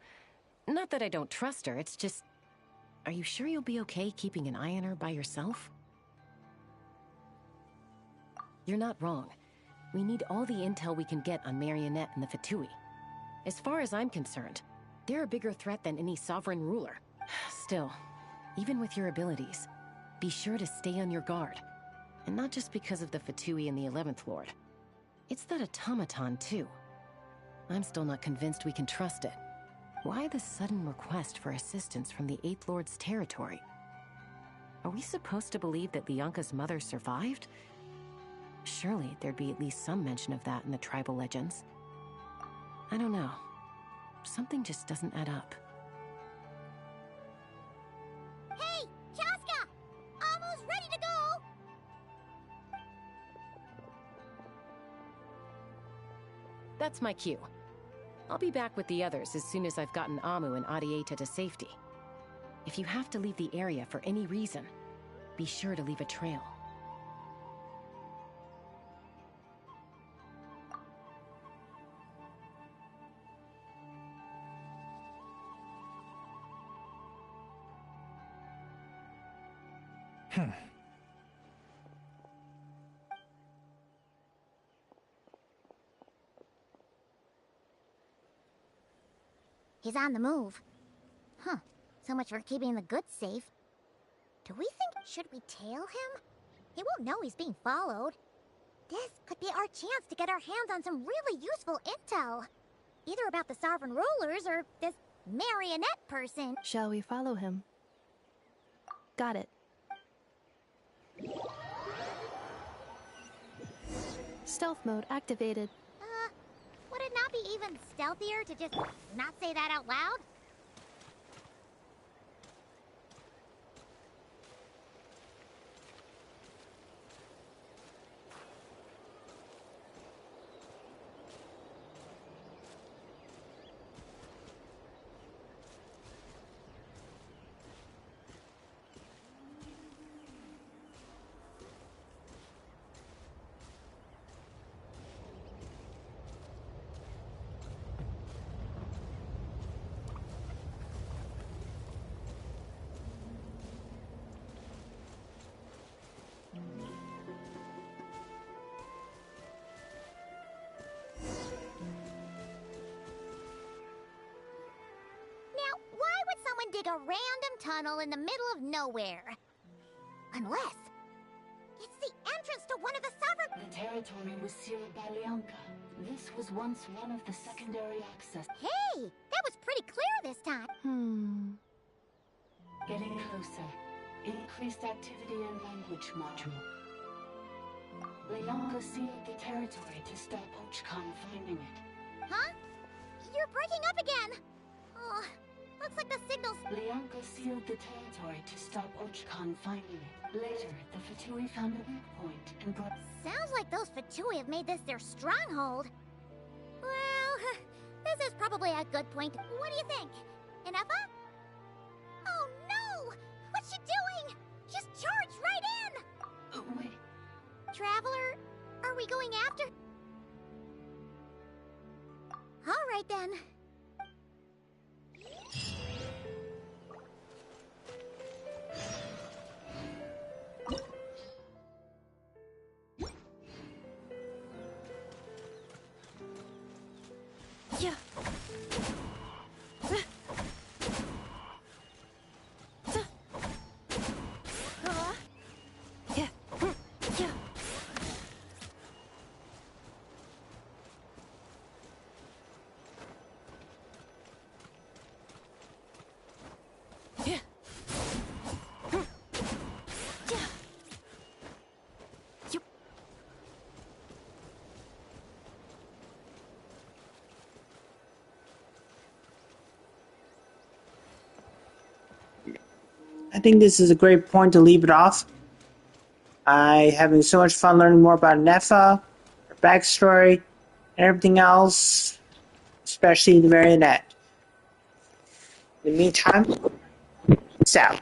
H: Not that I don't trust her, it's just... Are you sure you'll be okay keeping an eye on her by yourself? You're not wrong. We need all the intel we can get on Marionette and the Fatui. As far as I'm concerned, they're a bigger threat than any sovereign ruler. Still, even with your abilities, be sure to stay on your guard. And not just because of the Fatui and the 11th Lord. It's that automaton, too. I'm still not convinced we can trust it. Why the sudden request for assistance from the Eighth Lord's territory? Are we supposed to believe that Lianka's mother survived? Surely there'd be at least some mention of that in the tribal legends. I don't know. Something just doesn't add up.
P: Hey, Chaska! Almost ready to go!
H: That's my cue. I'll be back with the others as soon as I've gotten Amu and Adieta to safety. If you have to leave the area for any reason, be sure to leave a trail.
P: He's on the move. Huh. So much for keeping the goods safe. Do we think... should we tail him? He won't know he's being followed. This could be our chance to get our hands on some really useful intel. Either about the Sovereign Rulers or this marionette person.
D: Shall we follow him? Got it. Stealth mode activated.
P: Would it not be even stealthier to just not say that out loud? Dig a random tunnel in the middle of nowhere. Unless it's the entrance to one of the sovereign...
V: The territory was sealed by Lianka. This was once one of the secondary access...
P: Hey! That was pretty clear this time.
V: Getting closer. Increased activity in language module. Lianka sealed the territory to stop Archon finding it.
P: Huh? You're breaking up again! Oh... Looks like the signals...
V: Lianka sealed the territory to stop Archon finding it. Later, the Fatui found a weak point and brought...
P: Sounds like those Fatui have made this their stronghold. Well, this is probably a good point. What do you think? Ineffa? Oh no! What's she doing? Just charged right in!
V: Wait.
P: Traveler, are we going after... Alright then.
D: Yeah.
K: I think this is a great point to leave it off. I having so much fun learning more about Ineffa, her backstory, and everything else, especially the marionette. In the meantime, peace out.